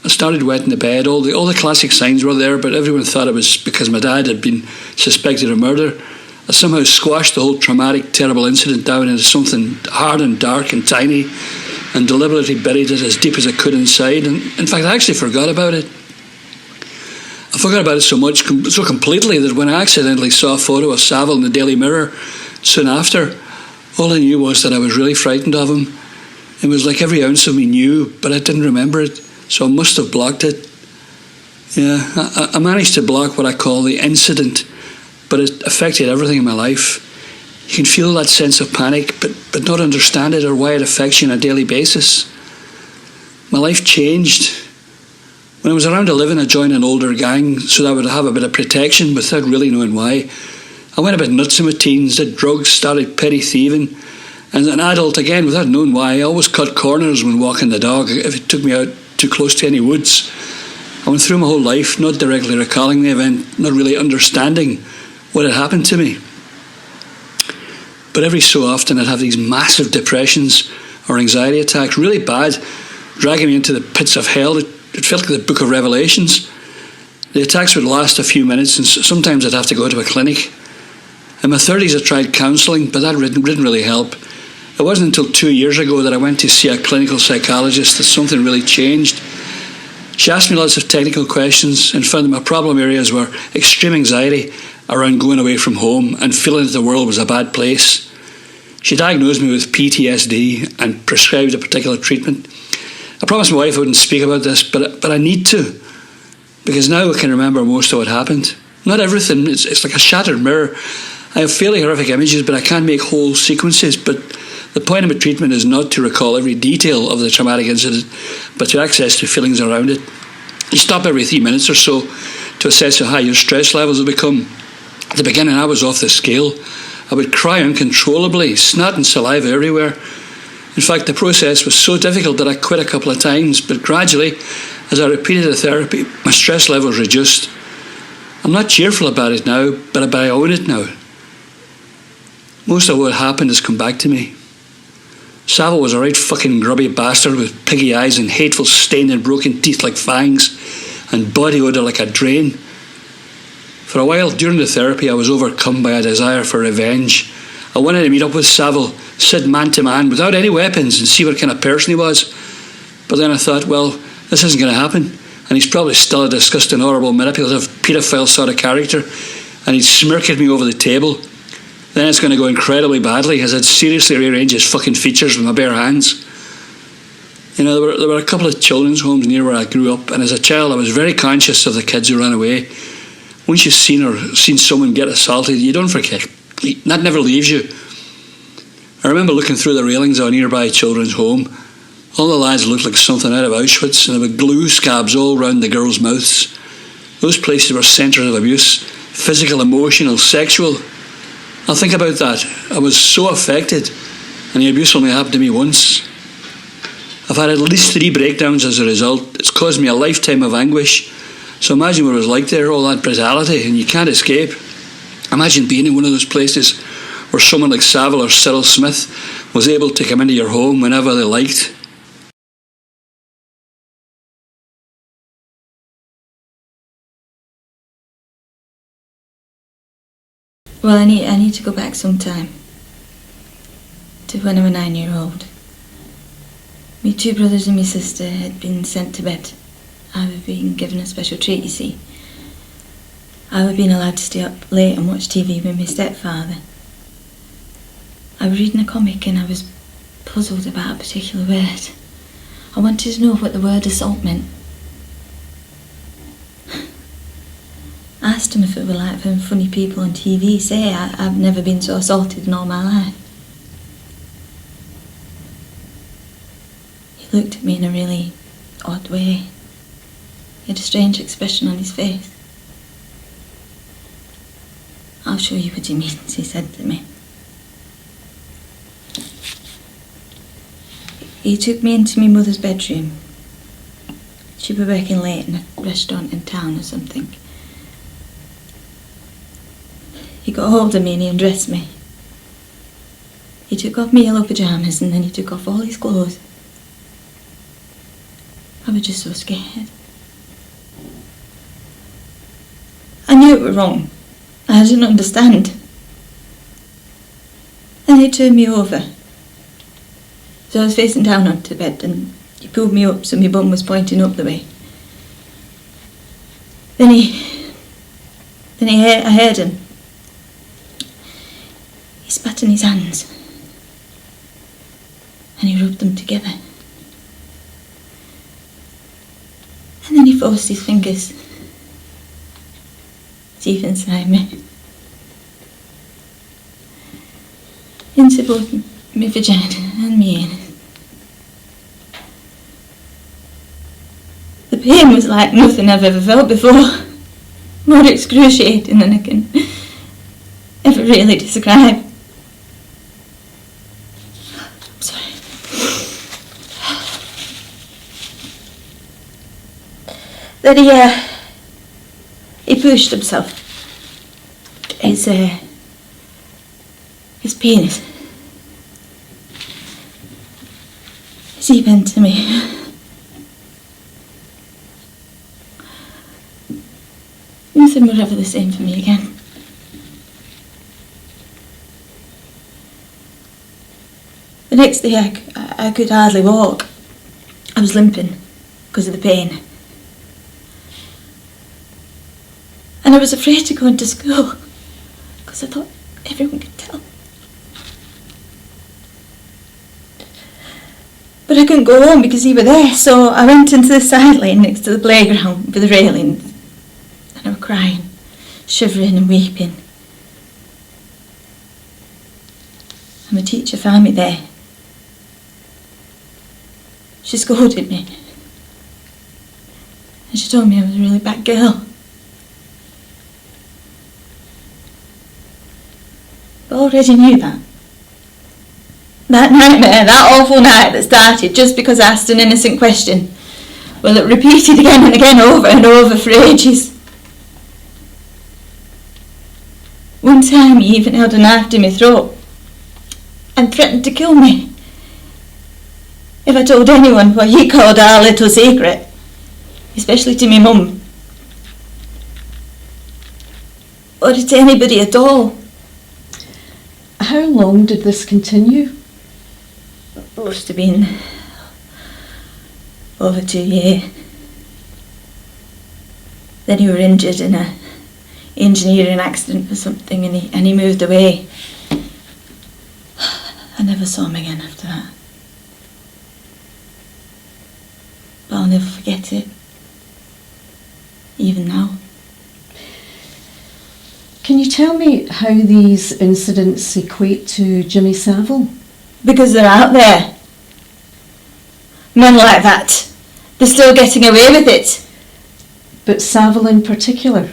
I started wetting the bed. All the classic signs were there, but everyone thought it was because my dad had been suspected of murder. I somehow squashed the whole traumatic, terrible incident down into something hard and dark and tiny, and deliberately buried it as deep as I could inside. And in fact, I actually forgot about it. I forgot about it so completely that when I accidentally saw a photo of Savile in the Daily Mirror soon after, all I knew was that I was really frightened of him. It was like every ounce of me knew, but I didn't remember it, so I must have blocked it. Yeah, I managed to block what I call the incident, but it affected everything in my life. You can feel that sense of panic, but not understand it or why it affects you on a daily basis. My life changed. When I was around 11, I joined an older gang so that I would have a bit of protection without really knowing why. I went a bit nuts in my teens, did drugs, started petty thieving. And as an adult, again, without knowing why, I always cut corners when walking the dog if it took me out too close to any woods. I went through my whole life not directly recalling the event, not really understanding what had happened to me. But every so often I'd have these massive depressions or anxiety attacks, really bad, dragging me into the pits of hell. It felt like the Book of Revelations. The attacks would last a few minutes, and sometimes I'd have to go to a clinic. In my 30s I tried counselling, but that didn't really help. It wasn't until 2 years ago that I went to see a clinical psychologist that something really changed. She asked me lots of technical questions and found that my problem areas were extreme anxiety around going away from home and feeling that the world was a bad place. She diagnosed me with PTSD and prescribed a particular treatment. I promised my wife I wouldn't speak about this, but I need to, because now I can remember most of what happened. Not everything, it's like a shattered mirror. I have fairly horrific images, but I can't make whole sequences. But the point of my treatment is not to recall every detail of the traumatic incident, but to access the feelings around it. You stop every 3 minutes or so to assess how high your stress levels have become. At the beginning, I was off the scale. I would cry uncontrollably, snot and saliva everywhere. In fact, the process was so difficult that I quit a couple of times, but gradually, as I repeated the therapy, my stress levels reduced. I'm not cheerful about it now, but I own it now. Most of what happened has come back to me. Savile was a right fucking grubby bastard with piggy eyes and hateful stained and broken teeth like fangs and body odour like a drain. For a while during the therapy I was overcome by a desire for revenge. I wanted to meet up with Savile, sit man to man without any weapons and see what kind of person he was. But then I thought, well, this isn't going to happen, and he's probably still a disgusting, horrible, manipulative, paedophile sort of character, and he'd smirk at me over the table. Then it's going to go incredibly badly as I'd seriously rearrange his fucking features with my bare hands. You know, there were a couple of children's homes near where I grew up, and as a child I was very conscious of the kids who ran away. Once you've seen someone get assaulted, you don't forget. That never leaves you. I remember looking through the railings of a nearby children's home. All the lads looked like something out of Auschwitz, and there were glue scabs all round the girls' mouths. Those places were centres of abuse, physical, emotional, sexual. I'll think about that. I was so affected, and the abuse only happened to me once. I've had at least 3 breakdowns as a result. It's caused me a lifetime of anguish. So imagine what it was like there, all that brutality, and you can't escape. Imagine being in one of those places where someone like Savile or Cyril Smith was able to come into your home whenever they liked. Well, I need to go back sometime to when I was 9-year-old. Me 2 brothers and me sister had been sent to bed. I was being given a special treat, you see. I was being allowed to stay up late and watch TV with my stepfather. I was reading a comic and I was puzzled about a particular word. I wanted to know what the word assault meant. I asked him if it were like them funny people on TV say. I've never been so assaulted in all my life. He looked at me in a really odd way. He had a strange expression on his face. "I'll show you what he means," he said to me. He took me into my mother's bedroom. She was working late in a restaurant in town or something. He got hold of me and he undressed me. He took off my yellow pyjamas and then he took off all his clothes. I was just so scared. I knew it was wrong. I didn't understand. Then he turned me over. So I was facing down onto bed and he pulled me up so my bum was pointing up the way. I heard him. He spat in his hands and he rubbed them together. And then he forced his fingers deep inside me, into both my vagina and my anus. The pain was like nothing I've ever felt before, more excruciating than I can ever really describe. I'm sorry. Then he pushed himself, his penis, as he bent to me. Nothing would ever the same for me again. The next day I could hardly walk. I was limping because of the pain. And I was afraid to go into school. because I thought everyone could tell. But I couldn't go home because he were there, so I went into the side lane next to the playground with the railings, and I was crying, shivering and weeping. And my teacher found me there. She scolded me, and she told me I was a really bad girl. But I already knew that. That nightmare, that awful night that started just because I asked an innocent question, well, it repeated again and again, over and over for ages. One time he even held a knife to my throat and threatened to kill me if I told anyone what he called our little secret, especially to my mum, or to anybody at all. How long did this continue? Must have been over 2 years. Then he were injured in a engineering accident or something, and he moved away. I never saw him again after that. But I'll never forget it, even now. Can you tell me how these incidents equate to Jimmy Savile? Because they're out there. Men like that, they're still getting away with it. But Savile in particular?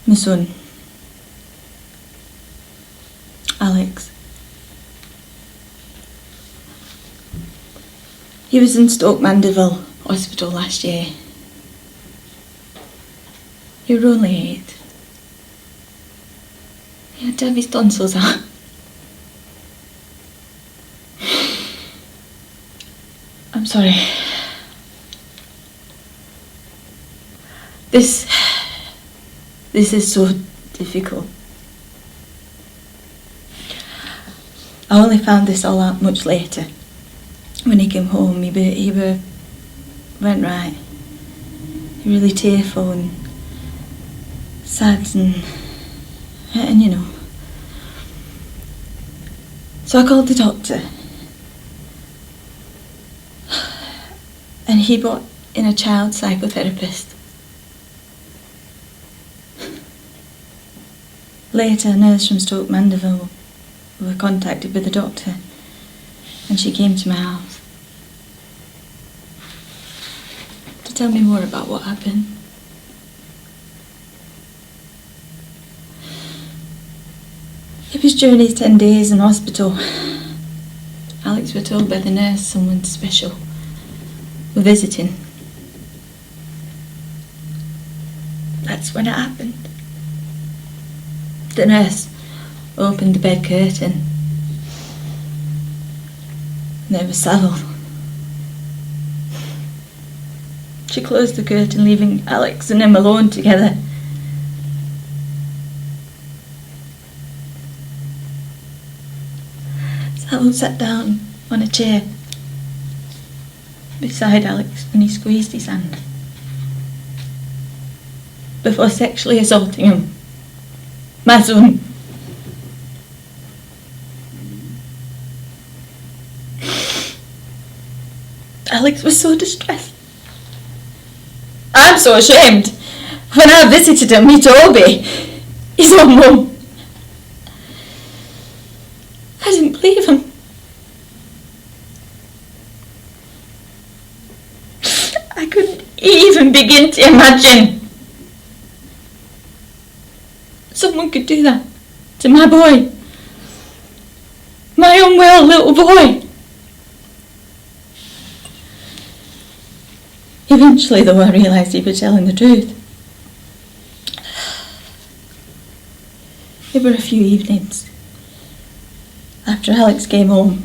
My son, Alex. He was in Stoke Mandeville Hospital last year. He was only 8. He had to have his tonsils out. I'm sorry. This is so difficult. I only found this all out much later. When he came home, he went right. He really tearful and sad and you know. So I called the doctor, and he brought in a child psychotherapist. Later, a nurse from Stoke Mandeville were contacted with the doctor, and she came to my house to tell me more about what happened. It was during his 10 days in hospital. Alex were told by the nurse someone special were visiting. That's when it happened. The nurse opened the bed curtain, and there was Savile. She closed the curtain, leaving Alex and him alone together. Savile sat down on a chair beside Alex and he squeezed his hand before sexually assaulting him. My son. Alex was so distressed. I'm so ashamed. When I visited him, he told me his own mum. I didn't believe him. I couldn't even begin to imagine someone could do that to my boy. My unwell little boy. Eventually, though, I realised he was telling the truth. There were a few evenings after Alex came home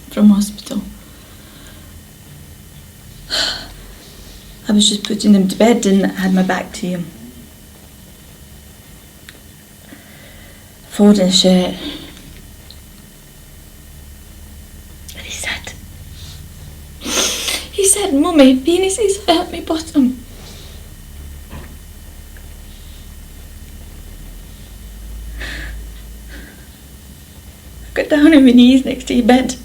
from hospital. I was just putting him to bed and I had my back to him, folding a shirt. And he said, Mummy, penises hurt my bottom. got down on my knees next to your bed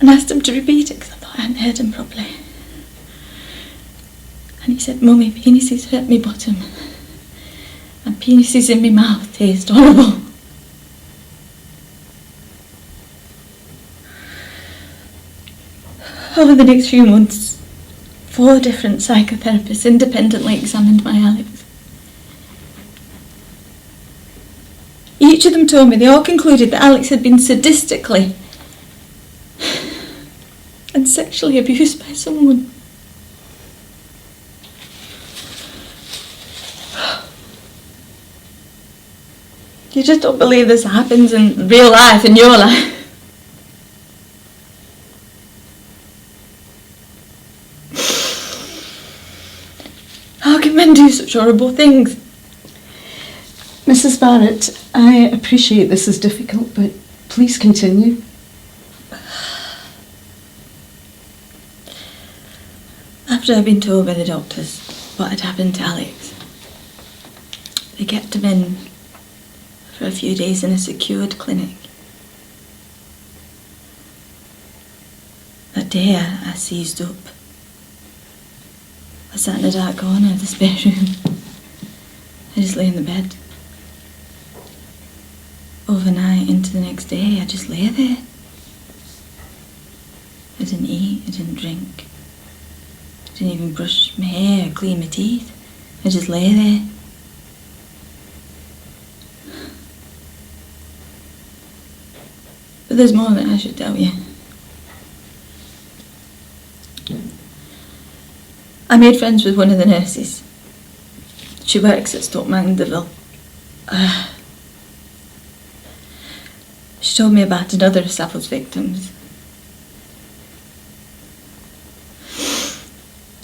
and asked him to repeat it because I thought I hadn't heard him properly. And he said, "Mummy, penises hurt me bottom and penises in my mouth taste horrible." Over the next few months, 4 different psychotherapists independently examined my Alex. Each of them told me they all concluded that Alex had been sadistically and sexually abused by someone. You just don't believe this happens in real life, in your life. How can men do such horrible things? Mrs. Barrett, I appreciate this is difficult, but please continue. After I'd been told by the doctors what had happened to Alex, they kept him in for a few days in a secured clinic. That day I seized up. I sat in a dark corner of the spare room. I just lay in the bed. Overnight into the next day, I just lay there. I didn't eat, I didn't drink. I didn't even brush my hair or clean my teeth. I just lay there. But there's more that I should tell you. I made friends with one of the nurses. She works at Stoke Mandeville. She told me about another of Savile's victims.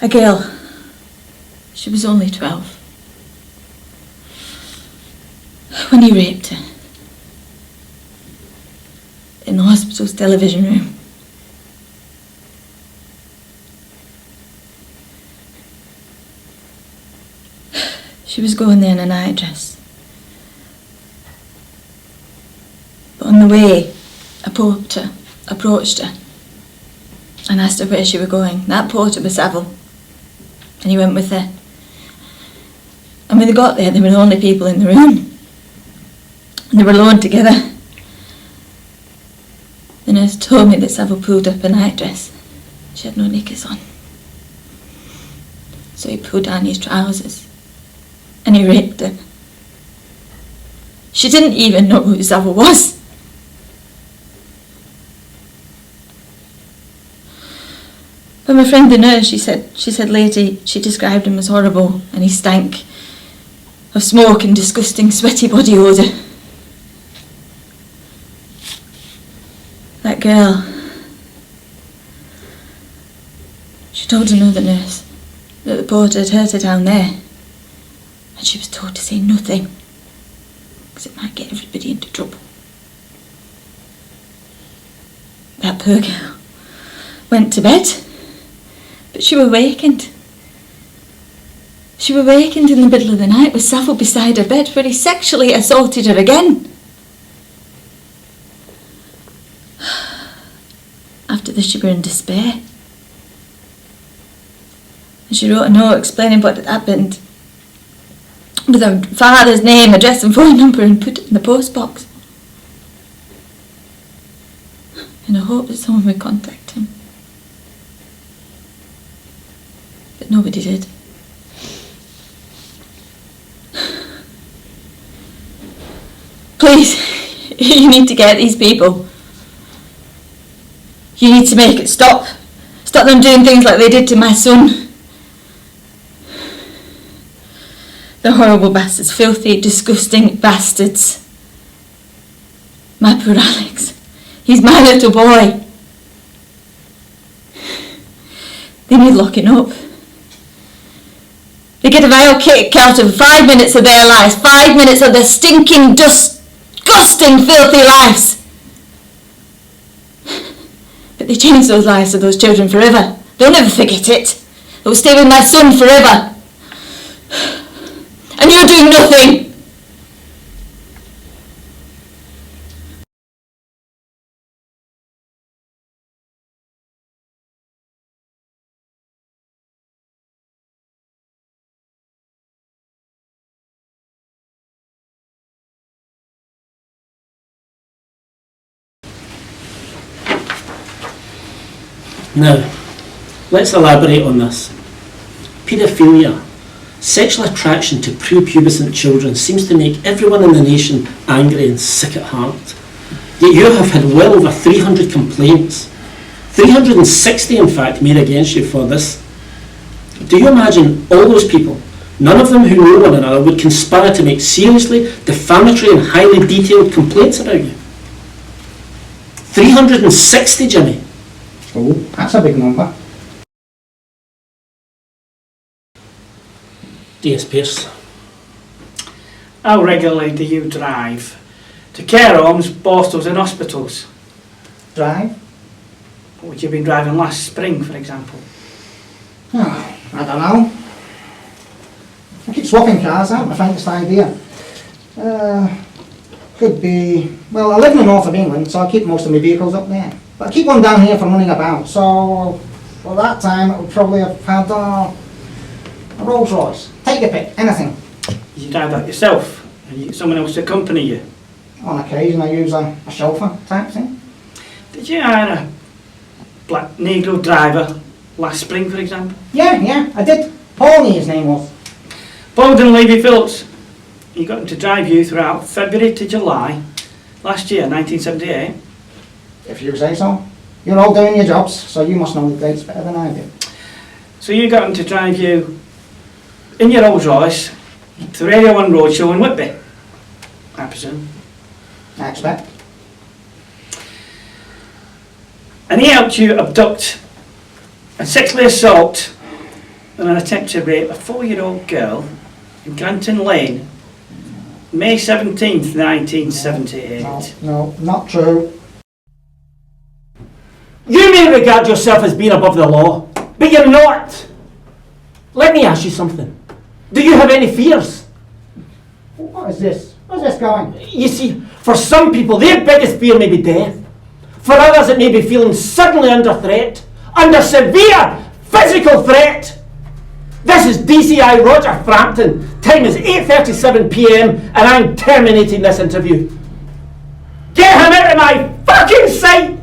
A girl. She was only 12. When he raped her. In the hospital's television room. She was going there in a nightdress. But on the way, a porter approached her and asked her where she was going. That porter was Savile, and he went with her. And when they got there, they were the only people in the room. And they were alone together. The nurse told me that Savile pulled up a nightdress. She had no knickers on. So he pulled down his trousers and he raped her. She didn't even know who Savile was. But my friend the nurse, she said later, she described him as horrible, and he stank of smoke and disgusting sweaty body odour. That girl, she told another nurse that the porter had hurt her down there, and she was told to say nothing because it might get everybody into trouble. That poor girl went to bed, but she was awakened. She was awakened in the middle of the night with Savile beside her bed, where he sexually assaulted her again. After this, she was in despair. And she wrote a note explaining what had happened with her father's name, address and phone number, and put it in the post box. In the hope that someone would contact him. But nobody did. Please, you need to get these people. You need to make it stop. Stop them doing things like they did to my son. The horrible bastards, filthy, disgusting bastards. My poor Alex. He's my little boy. They need locking up. They get a vile kick out of 5 minutes of their lives, 5 minutes of their stinking, disgusting, filthy lives. But they change those lives of those children forever. They'll never forget it. They'll stay with my son forever. And you're doing nothing. Now, let's elaborate on this. Paedophilia, sexual attraction to prepubescent children, seems to make everyone in the nation angry and sick at heart. Yet you have had well over 300 complaints, 360 in fact, made against you for this. Do you imagine all those people, none of them who know one another, would conspire to make seriously defamatory and highly detailed complaints about you? 360, Jimmy. Oh, that's a big number. DS Pearce. How regularly do you drive to care homes, hostels and hospitals? Drive? What would you have been driving last spring, for example? Oh, I don't know. I keep swapping cars out, my faintest idea. Could be... Well, I live in the north of England, so I keep most of my vehicles up there. But I keep one down here for running about, so... For that time, it would probably have had a Rolls Royce. Take your pick, anything. You drive that yourself? And you get someone else to accompany you? On occasion, I use a chauffeur type thing. Did you hire a black Negro driver last spring, for example? Yeah, I did. Paulie, his name was. Bowden Levy Phillips. He got him to drive you throughout February to July last year, 1978. If you say so. You're all doing your jobs, so you must know the dates better than I do. So you got him to drive you in your Rolls Royce to Radio 1 Roadshow in Whitby, I presume. I expect. And he helped you abduct and sexually assault and an attempt to rape a 4-year-old girl in Granton Lane, May 17th, 1978. No, not true. You may regard yourself as being above the law, but you're not. Let me ask you something. Do you have any fears? What is this? Where's this going? You see, for some people, their biggest fear may be death. For others, it may be feeling suddenly under threat, under severe physical threat. This is DCI Roger Frampton. Time is 8:37 p.m. and I'm terminating this interview. Get him out of my fucking sight!